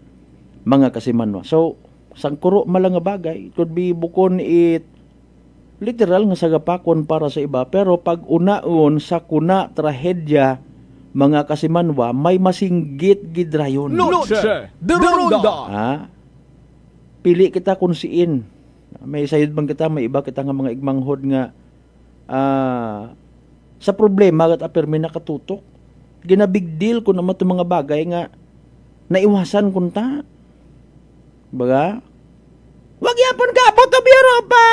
mga kasimanwa. So, sangkuro malang nga bagay, it could be bukon literal nga sagapakon para sa iba, pero pag unaon sa kuna trahedya, mga kasimanwa, may masinggit gidrayon. Noche de Ronda. Pili kita kung siin. May sayod bang kita, may iba kita nga mga igmanghod nga sa problema at apermi nakatutok. Ginabig deal ko naman itong mga bagay nga naiwasan kunta. Baga? Wag yapon ka, boto biro pa!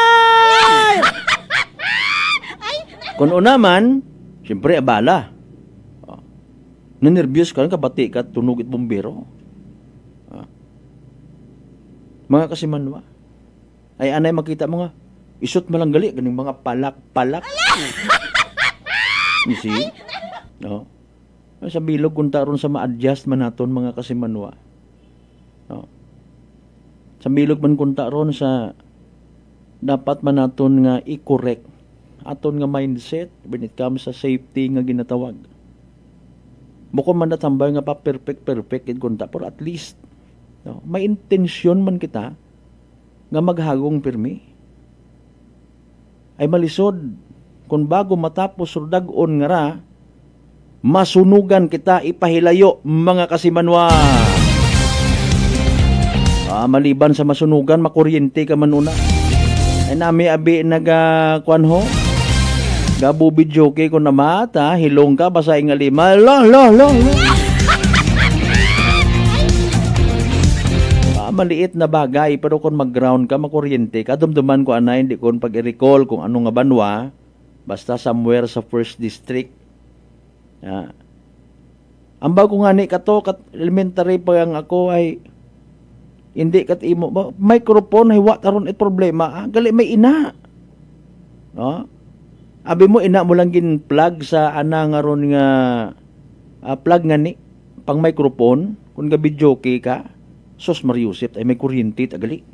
Kung naman, siyempre abala. Nanervyos ka, kabati ka, tunog it bumbero. Mga kasimanwa, ay anay makita mo nga, isot malanggali, ganing mga palak-palak. You see? No? Sa bilog kung taron sa ma-adjust man naton, mga kasimanwa. No? Sa bilog man kung taron sa dapat man naton nga i-correct aton nga mindset when it comes sa safety nga ginatawag. Bukod man natambay nga pa perfect kunta, pero at least, no, may intensyon man kita nga maghagong pirmi. Ay malisod kung bago matapos rudag-on nga ra, masunugan kita ipahilayo, mga kasimanwa. Maliban sa masunugan, makuryente ka man una. Ay nami abi kuan ho, gabubidyoke ko na mata, hilong ka, basay nga lima, lo. Maliit na bagay, pero kung mag-ground ka, makuryente ka, dumduman ko anay, hindi ko pag-i-recall kung ano nga banwa, basta somewhere sa 1st District. Ang bago nga ni kato, elementary pa yang ako ay, hindi kat imo, microphone, hiwa taron it problema, gali may ina. No? Abi mo, ina mo lang gin-plug sa nga ron nga, plug nga ni, pang microphone, kung gabidyoke ka, sos Mariusip, ay may kuryente, tagali.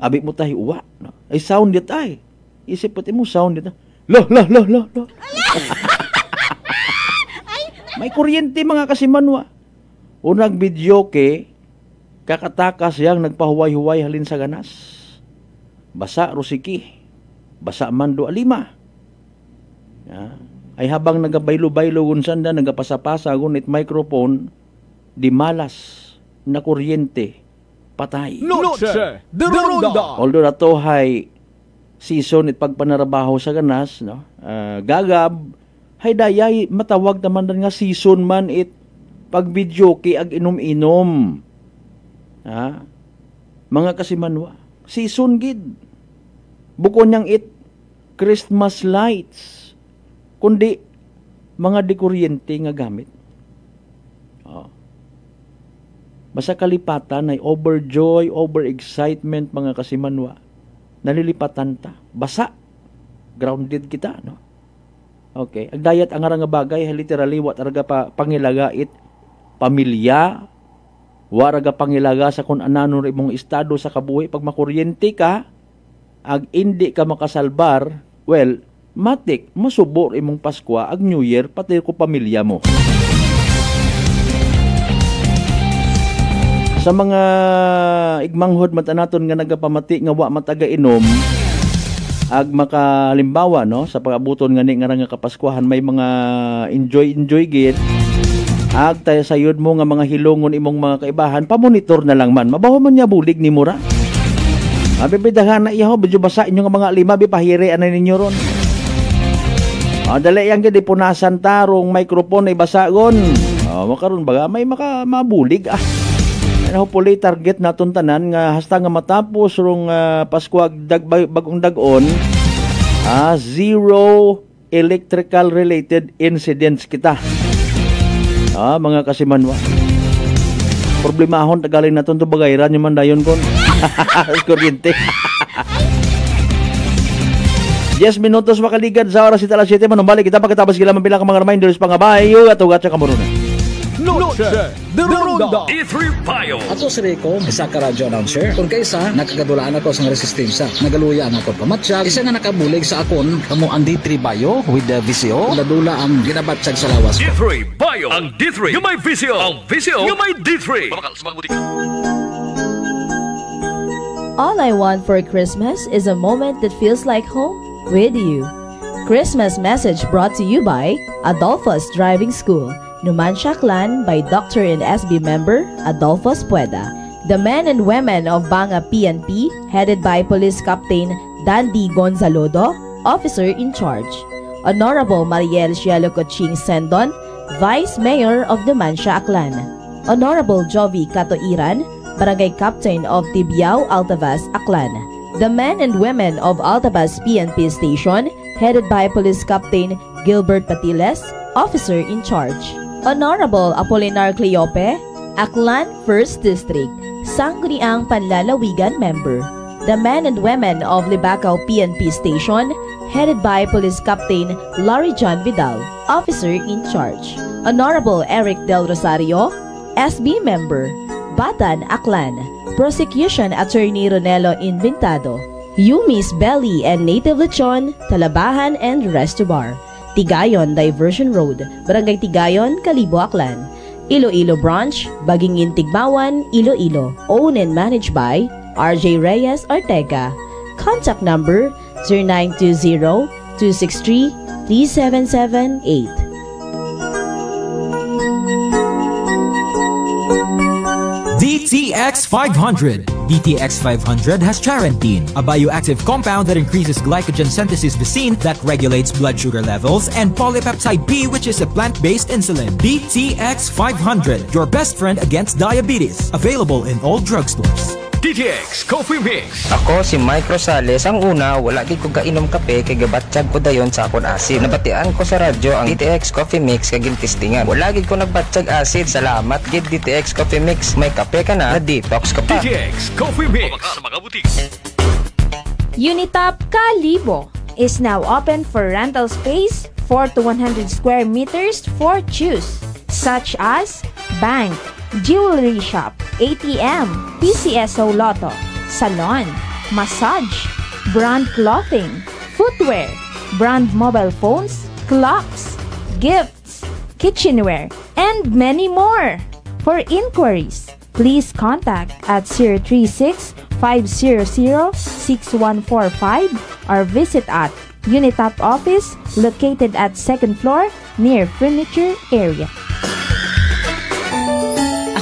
Abi mo tayo uwa. No? Ay sound dit ay. Isip pati mo sound dit. Lo. May kuryente, mga kasimanwa. Unang videoke, kakatakas yang nagpahuway-huway halin sa ganas. Basa rusiki. Basa mando alima. Ay habang nagabaylo-baylo gunsanda, nagapasa-pasa gunit microphone, di malas na kuryente, patay. Noche de Ronda. Although nato hay season it pagpanarabaho sa ganas, no? Gagab, hay dayay matawag naman nga season man it pag videoke ag inom-inom. Mga kasimanwa, season gid. Bukod niyang it Christmas lights, kundi mga dekuryente nga gamit. Basta kalipatan ay overjoy, overexcitement, mga kasimanwa. Nalilipatan ta. Basa. Grounded kita, no? Okay. Ang dayat ang nga bagay, literally, wat araga pa pangilaga it pamilya, waraga pangilaga sa kung anano imong estado sa kabuhi. Pag makuryente ka, ag hindi ka makasalbar, well, matik, masubor imong Pasko, ag New Year, pati ko pamilya mo. Sa mga igmanghod matanaton nga nagapamati nga wa mataga inom, ag makalimbawa, no, sa pag-abuton nga ni nga kapaskuhan, may mga enjoy git, Agtay sayod mo nga mga hilongon imong mga kaibahan, pamonitor na lang man. Mabaho man niya bulig ni Mura. Mabibidahan na iyaw, medyo basa inyo nga mga lima, bipahiri anay ninyo ron. Dali yang gid punasan tarong microphone ay basagon. Makaron baga may mabulig hopefully target naton tanan nga hasta nga matapos rong Pasko bagong dag-on, zero electrical related incidents kita. Mga kasimanwa. Problemahon tagalin naton to bagayran yung mandayon kon. Kuryente. 10 minutos makaligad sa oras ita alas 7 manumbalik kita pagkatapos gila mabilang mga reminders pangabayo at ugat sa kamurunan. Noche de Ronda E3 Payo. Ato si Rico, isa ka radio announcer. Kung kaysa, nakagadulaan ako sa resistensya. Nagaluya ako pamatsyag. Isa nga nakabulig sa akon, kamo ang D3 Payo with the VCO. Ladula ang ginabatsyag sa lawas ko. D3 Payo. Ang D3, yung may VCO. Ang VCO, yung may D3. All I want for Christmas is a moment that feels like home with you. Christmas message brought to you by Adolphus Driving School, Numancia Clan by Dr. and SB member Adolphus Pueda. The men and women of Banga PNP, headed by Police Captain Dandy Gonzalodo, officer in charge. Honorable Mariel Cielo Coching Sendon, Vice Mayor of Numancia Clan. Honorable Jovi Catoiran, Barangay Captain of Tibiao, Altavas, Aklan. The men and women of Altavas PNP Station, headed by Police Captain Gilbert Patiles, officer in charge. Honorable Apolinar Cleope, Aklan 1st District, Sangguniang Panlalawigan member. The men and women of Libacao PNP Station, headed by Police Captain Larry John Vidal, officer in charge. Honorable Eric Del Rosario, SB member. Batan, Aklan, Prosecution Attorney Ronelo Inventado. Yumi's Belly and Native Lechon, Talabahan and Resto Bar. Tigayon Diversion Road, Barangay Tigayon, Kalibo, Aklan. Iloilo Branch, Bagingin Tigbawan, Iloilo. Owned and managed by RJ Reyes Ortega. Contact number 0920-263-3778. DTX 500. DTX 500 has Charantine, a bioactive compound that increases glycogen synthesis vacine that regulates blood sugar levels, and polypeptide B, which is a plant-based insulin. DTX 500, your best friend against diabetes. Available in all drugstores. DTX Coffee Mix. Ako si Mike Rosales. Ang una, wala gid ko kainom kape kay gabatsyag ko dayon sa akon acid. Nabatian ko sa radyo ang DTX Coffee Mix kay gintistingan. Wala gid ko nagbatsyag acid. Salamat gid DTX Coffee Mix. May kape ka na detox ka pa. DTX Coffee Mix sa mga butik. Unitop Kalibo is now open for rental space 4 to 100 square meters for choose, such as bank, jewelry shop, ATM, PCSO Lotto, salon, massage, brand clothing, footwear, brand mobile phones, clocks, gifts, kitchenware, and many more. For inquiries, please contact at 036-500-6145 or visit at Unitop office located at 2nd floor near furniture area.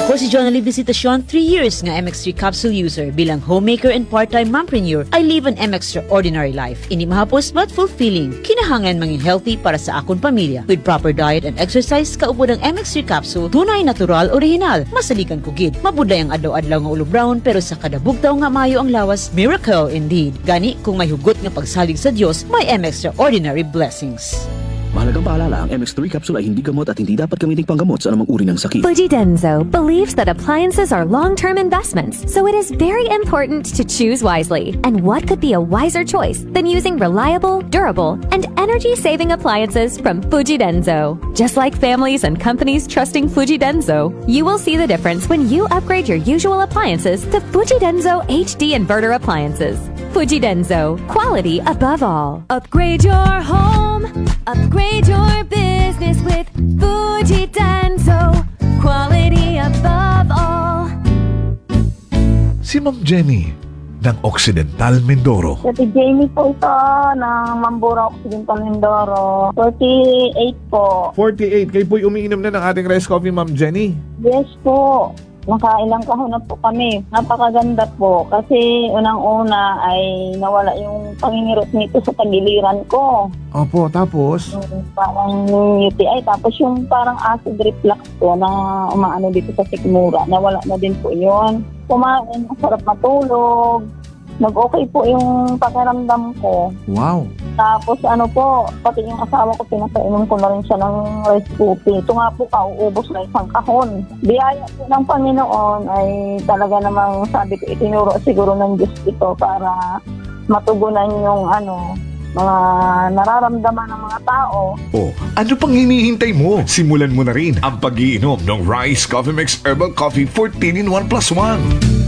Ako si Jonali Visitacion, 3 years nga MX3 capsule user. Bilang homemaker and part-time mompreneur, I live an extraordinary life. Ini mahapos but fulfilling. Kinahangan mangin healthy para sa akong pamilya. With proper diet and exercise, kaupod ang MX3 capsule, tunay, natural, original. Masalikan ko gid. Mabuday ang adlaw-adlaw nga ulo brown, pero sa kada bugtaw nga mayo ang lawas, miracle indeed. Gani, kung may hugot nga pagsalig sa Dios, may extraordinary blessings. Mahalagang paalala, ang MX3 capsule ay hindi gamot at hindi dapat gamitin panggamot sa anumang uri ng sakit. Fujidenzo believes that appliances are long-term investments, so it is very important to choose wisely. And what could be a wiser choice than using reliable, durable, and energy-saving appliances from Fujidenzo? Just like families and companies trusting Fujidenzo, you will see the difference when you upgrade your usual appliances to Fujidenzo HD inverter appliances. Fujidenzo, quality above all. Upgrade your home, upgrade your business with Fujidenzo, quality above all. Si Ma'am Jenny, ng Occidental Mindoro. Si Jamie po ito ng Mambura Occidental Mindoro. 48 po. 48. Kayo po'y umiinom na ng ating rice coffee, Ma'am Jenny. Yes po. Nakailang kahon na po kami. Napakaganda po kasi unang-una ay nawala yung pangingirot nito sa tagiliran ko. Opo, tapos? Parang UTI. Tapos yung parang acid reflux po na umaano dito sa sikmura. Nawala na din po yun. Kumain, masarap matulog. Nag-okay po yung pakiramdam ko. Wow. Tapos ano po, pati yung asawa ko, pinapainom ko na rin siya ng rice coffee. Ito nga po, kauubos na isang kahon. Biyaya po ng Panginoon ay talaga namang sabi ko, itinuro siguro ng Diyos ito para matugunan yung mga nararamdaman ng mga tao. Oh, ano pang hinihintay mo? Simulan mo na rin ang pag-iinom ng Rice Coffee Mix Herbal Coffee 14 in 1 plus 1.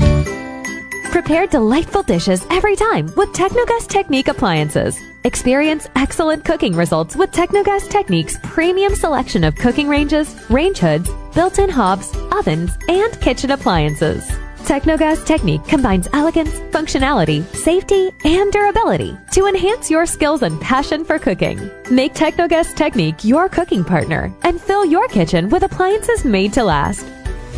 Prepare delightful dishes every time with Technogas Technique appliances. Experience excellent cooking results with Technogas Technique's premium selection of cooking ranges, range hoods, built-in hobs, ovens, and kitchen appliances. Technogas Technique combines elegance, functionality, safety, and durability to enhance your skills and passion for cooking. Make Technogas Technique your cooking partner and fill your kitchen with appliances made to last.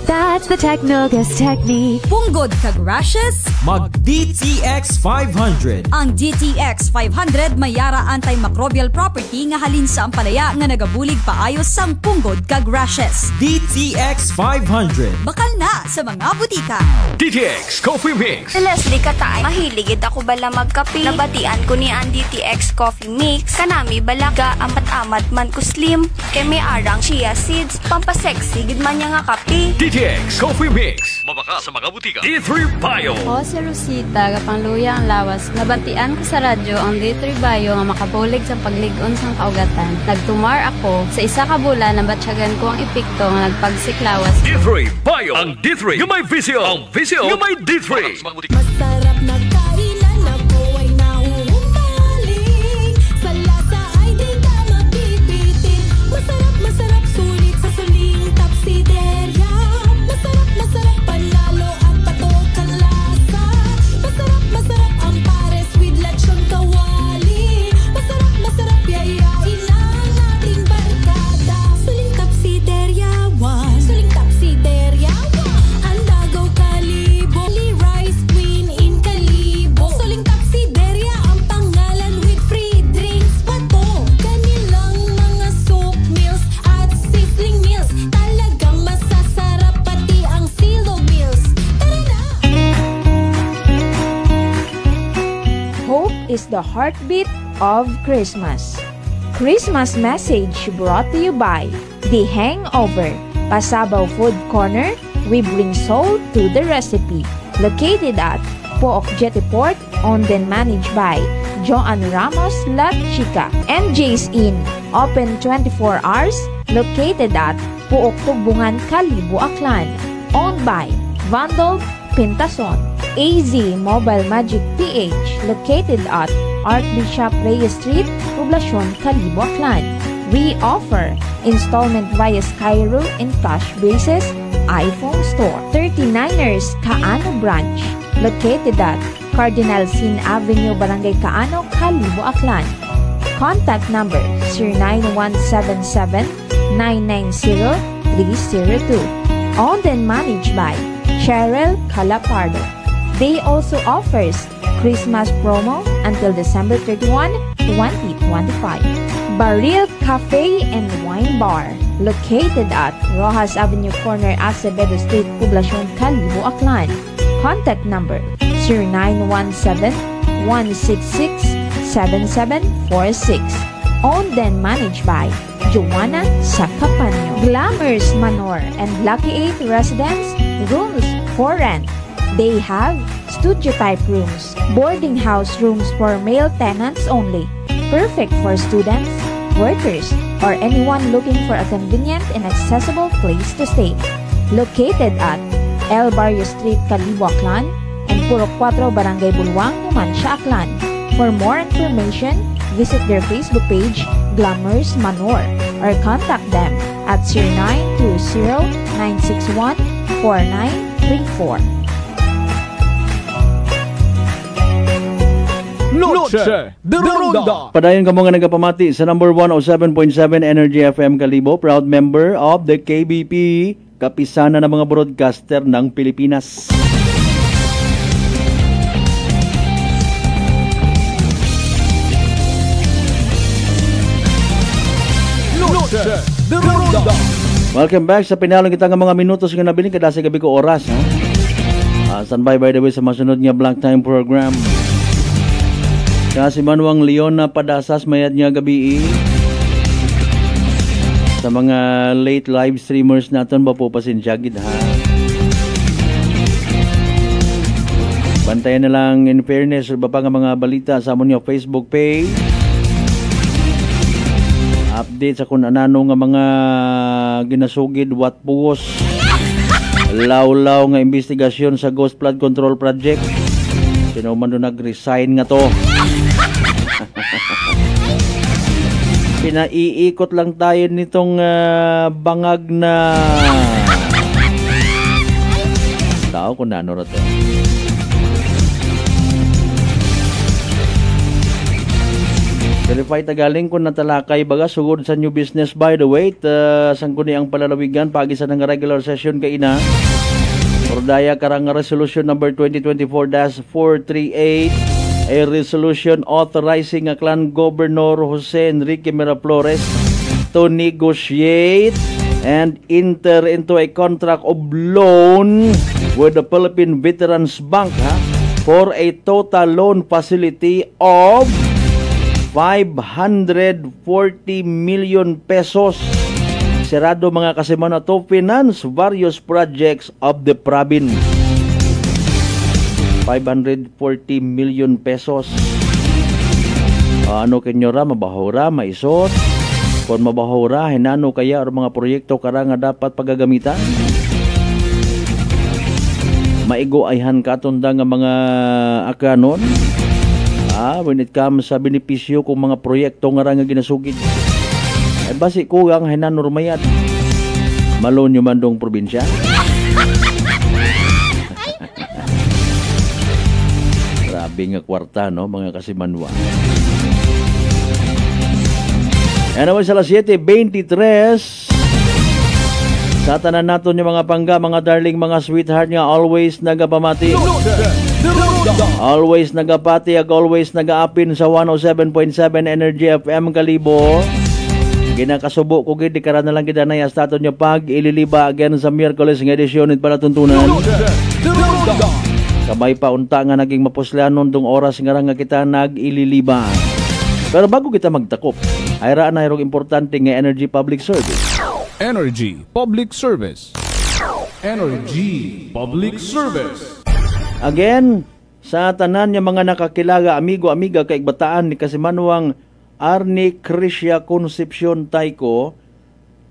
That's the Technogas Technique. Punggod kag rashes? Mag DTX 500. Ang DTX 500 may yara antimicrobial property nga halin sa ampalaya nga nagabulig paayos sang punggod kag rashes. DTX 500. Bakal na sa mga butika. DTX Coffee Mix. Leslie Katay, mahiligid ako bala magkape. Nabatian ko ni ang DTX Coffee Mix. Kanami balaga amat-amat man ko slim. Kay may arang chia seeds. Pampasexy gid man niya nga kape. DTX Coffee Mix. Mabaka sa mga butika. D3 Bio. Ako si Rosita, kapangluya ang lawas. Nabatian ko sa radyo ang D3 Bio nga makabulig sa pagligon sang kaugatan. Nagtumar ako. Sa isa ka bulan, nabatsyagan ko ang epekto nga nagpagsiklawas. D3 Bio. Ang D3 yung may visyo. Ang visyo yung may D3. Masarap na kainan ako ay nahuhumaling. Sa lasa ay di ka mabibitin. Masarap sulit sa suling tapsiderya. Masarap panalo at patok ang lasa. Masarap ang pares with lechon kawali. Masarap yayain ang ating barkada. Suling tapsiderya 1. Suling tapsiderya 1. Ang dagaw kalibo. Rice Queen in Kalibo. Suling tapsiderya ang pangalan with free drinks pa to. Kanilang mga soup meals at sizzling meals. Talagang masasarap pati ang silo meals. Tara na! Hope is the heartbeat of Christmas. Christmas message brought to you by The Hangover, Pasabaw Food Corner. We bring soul to the recipe. Located at Pook Jetty Port, owned and managed by Joan Ramos La Chica. MJ's Inn, open 24 hours. Located at Pook Tugbungan, Kalibo, Aklan. Owned by Vandal Pintason. AZ Mobile Magic PH, located at Archbishop Reyes Street, Poblacion, Kalibo, Aklan. We offer installment via Skyro and cash basis. iPhone Store. 39ers Kaano Branch, located at Cardinal Sin Avenue, Barangay Kaano, Kalibo, Aklan. Contact number 0917-990-302. Owned and managed by Cheryl Calapardo. They also offers Christmas promo until December 31, 2025. Baril Cafe and Wine Bar, located at Rojas Avenue Corner, Acevedo Street, Poblacion, Kalibo, Aklan. Contact number 0917-166-7746. Owned and managed by Joanna Sacapanyo. Glamours Manor and Lucky 8 Residence, rooms for rent. They have studio-type rooms, boarding house rooms for male tenants only, perfect for students, workers, or anyone looking for a convenient and accessible place to stay. Located at El Barrio Street, Kalibo, Aklan, and Purok 4, Barangay Bulwang, Numancia, Aklan. For more information, visit their Facebook page, Glamours Manor, or contact them at 0920-961-4934. Noche de Ronda. Padayon ka mga nagapamati sa number 107.7 Energy FM Kalibo, proud member of the KBP, kapisana ng mga broadcaster ng Pilipinas. Noche de Ronda. Welcome back sa pinalong kita nga mga minutos nga nabiling kada sa gabi ko oras. Standby by the way sa masunod nga Black Time program. Kasi Manuang Leon na padasas mayad niya gabi sa mga late live streamers natin ba po pasinsyagid ha. Bantayan na lang in fairness ba pa nga mga balita sa amon yung Facebook page. Update sa kung anano nga mga ginasugid what puos. Law-law nga investigasyon sa Ghost Flood Control Project. Sino man doon nag-resign nga to. Pinaiikot lang tayo nitong bangag na tao kung ano na to. Verify tagaling kung natalakay baga sugod sa new business by the way sang kuni ang palalawigan pagi sa ng regular session kay ina Ordaya karang resolution number 2024-438 a resolution authorizing a clan governor Jose Enrique Miraflores to negotiate and enter into a contract of loan with the Philippine Veterans Bank for a total loan facility of 540 million pesos. Serado mga kasimana to finance various projects of the province. 540 million pesos. Ano kenyora mabahura maisot? Kung mabahura hinano kaya ang mga proyekto karanga dapat pagagamitan? Maigo ayhan katunda nga mga akanon. When it comes sa benepisyo kung mga proyekto nga nga ginasugid. Ay basi kugang hinano rumayat. Malon yung mandong probinsya. Grabe nga kwarta, no, mga kasimanwa. Anyway, sa 7:23 sa tanan naton yung mga pangga, mga darling, mga sweetheart nga always nagapamati. Always nagapati ag always nagaapin sa 107.7 Energy FM Kalibo. Ginakasubo ko gid di karan na lang kita na staton nyo pag ililiba again sa Miyerkules nga edisyon para tuntunan. Kabay pa unta nga naging mapuslanon dong oras nga kita nag-ililiba. Pero bago kita magtakop, ay raan na importante nga Energy Public Service. Energy Public Service. Energy Public Service. Again, sa tanan niya mga nakakilaga, amigo-amiga kay bataan ni Kasimanwang Arnie Criscia Concepcion Taiko,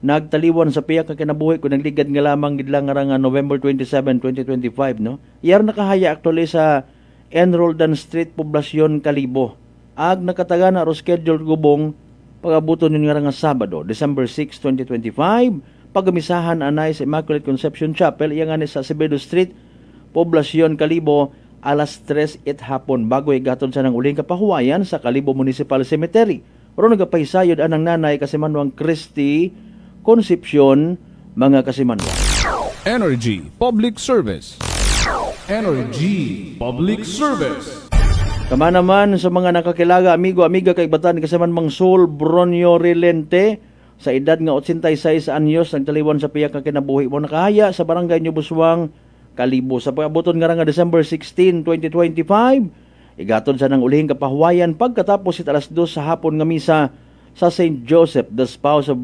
nagtaliwan sa piyak ka kinabuhi ko nagligad nga lamang gidlang nga November 27, 2025, no? Iyar nakahaya actually sa Enroldan Street, Poblacion, Kalibo. Ag nakatagana ro schedule gubong pagabuton yun nga Sabado, December 6, 2025, pagamisahan anay sa Immaculate Conception Chapel, iya nga ni sa Acevedo Street, Poblacion, Kalibo, alas 3 hapon bago igaton sa nang uling kapahuwayan sa Kalibo Municipal Cemetery. Pero nagapahisayod anang nanay Kasimanwang Christy Concepcion, mga kasimanwa. Energy Public Service. Energy Public Service. Kama naman sa mga nakakilaga, amigo-amiga kay batan Kasimanwang Sol Bronio Rilente, sa edad nga 86 anyos, nagtaliwan sa piyak nga kinabuhi mo nakahaya sa barangay New Buswang, Kalibo. Sa pag-abuton nga nga December 16, 2025, igaton sa nang ulihing kapahuwayan pagkatapos alas 2 sa hapon nga misa sa St. Joseph, the Spouse of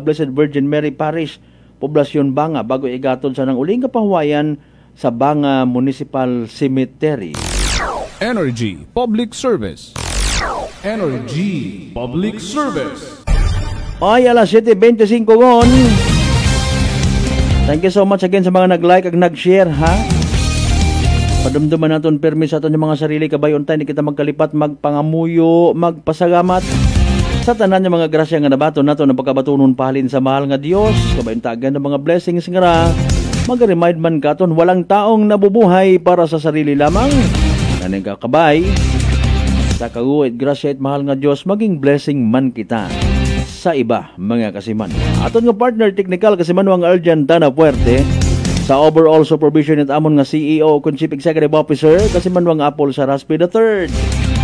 Blessed Virgin Mary Parish, Poblacion Banga, bago igaton sa nang ulihing kapahuwayan sa Banga Municipal Cemetery. Energy Public Service. Energy Public Service. Ay, alas 7:25 gon. Thank you so much again sa mga nag-like at nag-share, ha? Padumduman naton permis aton yung mga sarili kabayon tayo, hindi kita magkalipat, magpangamuyo, magpasagamat sa tanan yung mga grasya nga nabaton nato na pagkabatunon pahalin sa mahal nga Dios, kabayon tagan ng mga blessings nga mag-remind man katon walang taong nabubuhay para sa sarili lamang. Kaning kakabay, Sa kaguwit, grasya at mahal nga Diyos, maging blessing man kita sa iba, mga kasiman. Aton nga partner technical, kasimanwang Arjan Tana Puerte. Sa overall supervision at amon nga CEO kung Chief Executive Officer, kasimanwang Apple sa Raspi III.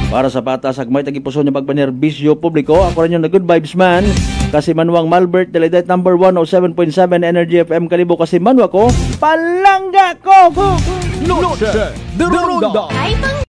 Para sa patas, agmay tagipuso niya pagpanerbisyo publiko, ako rin yung na good vibes man. Kasimanwang Malbert, Delight number 107.7 Energy FM Kalibo, kasimanwa ko, palangga ko! Noche de Ronda!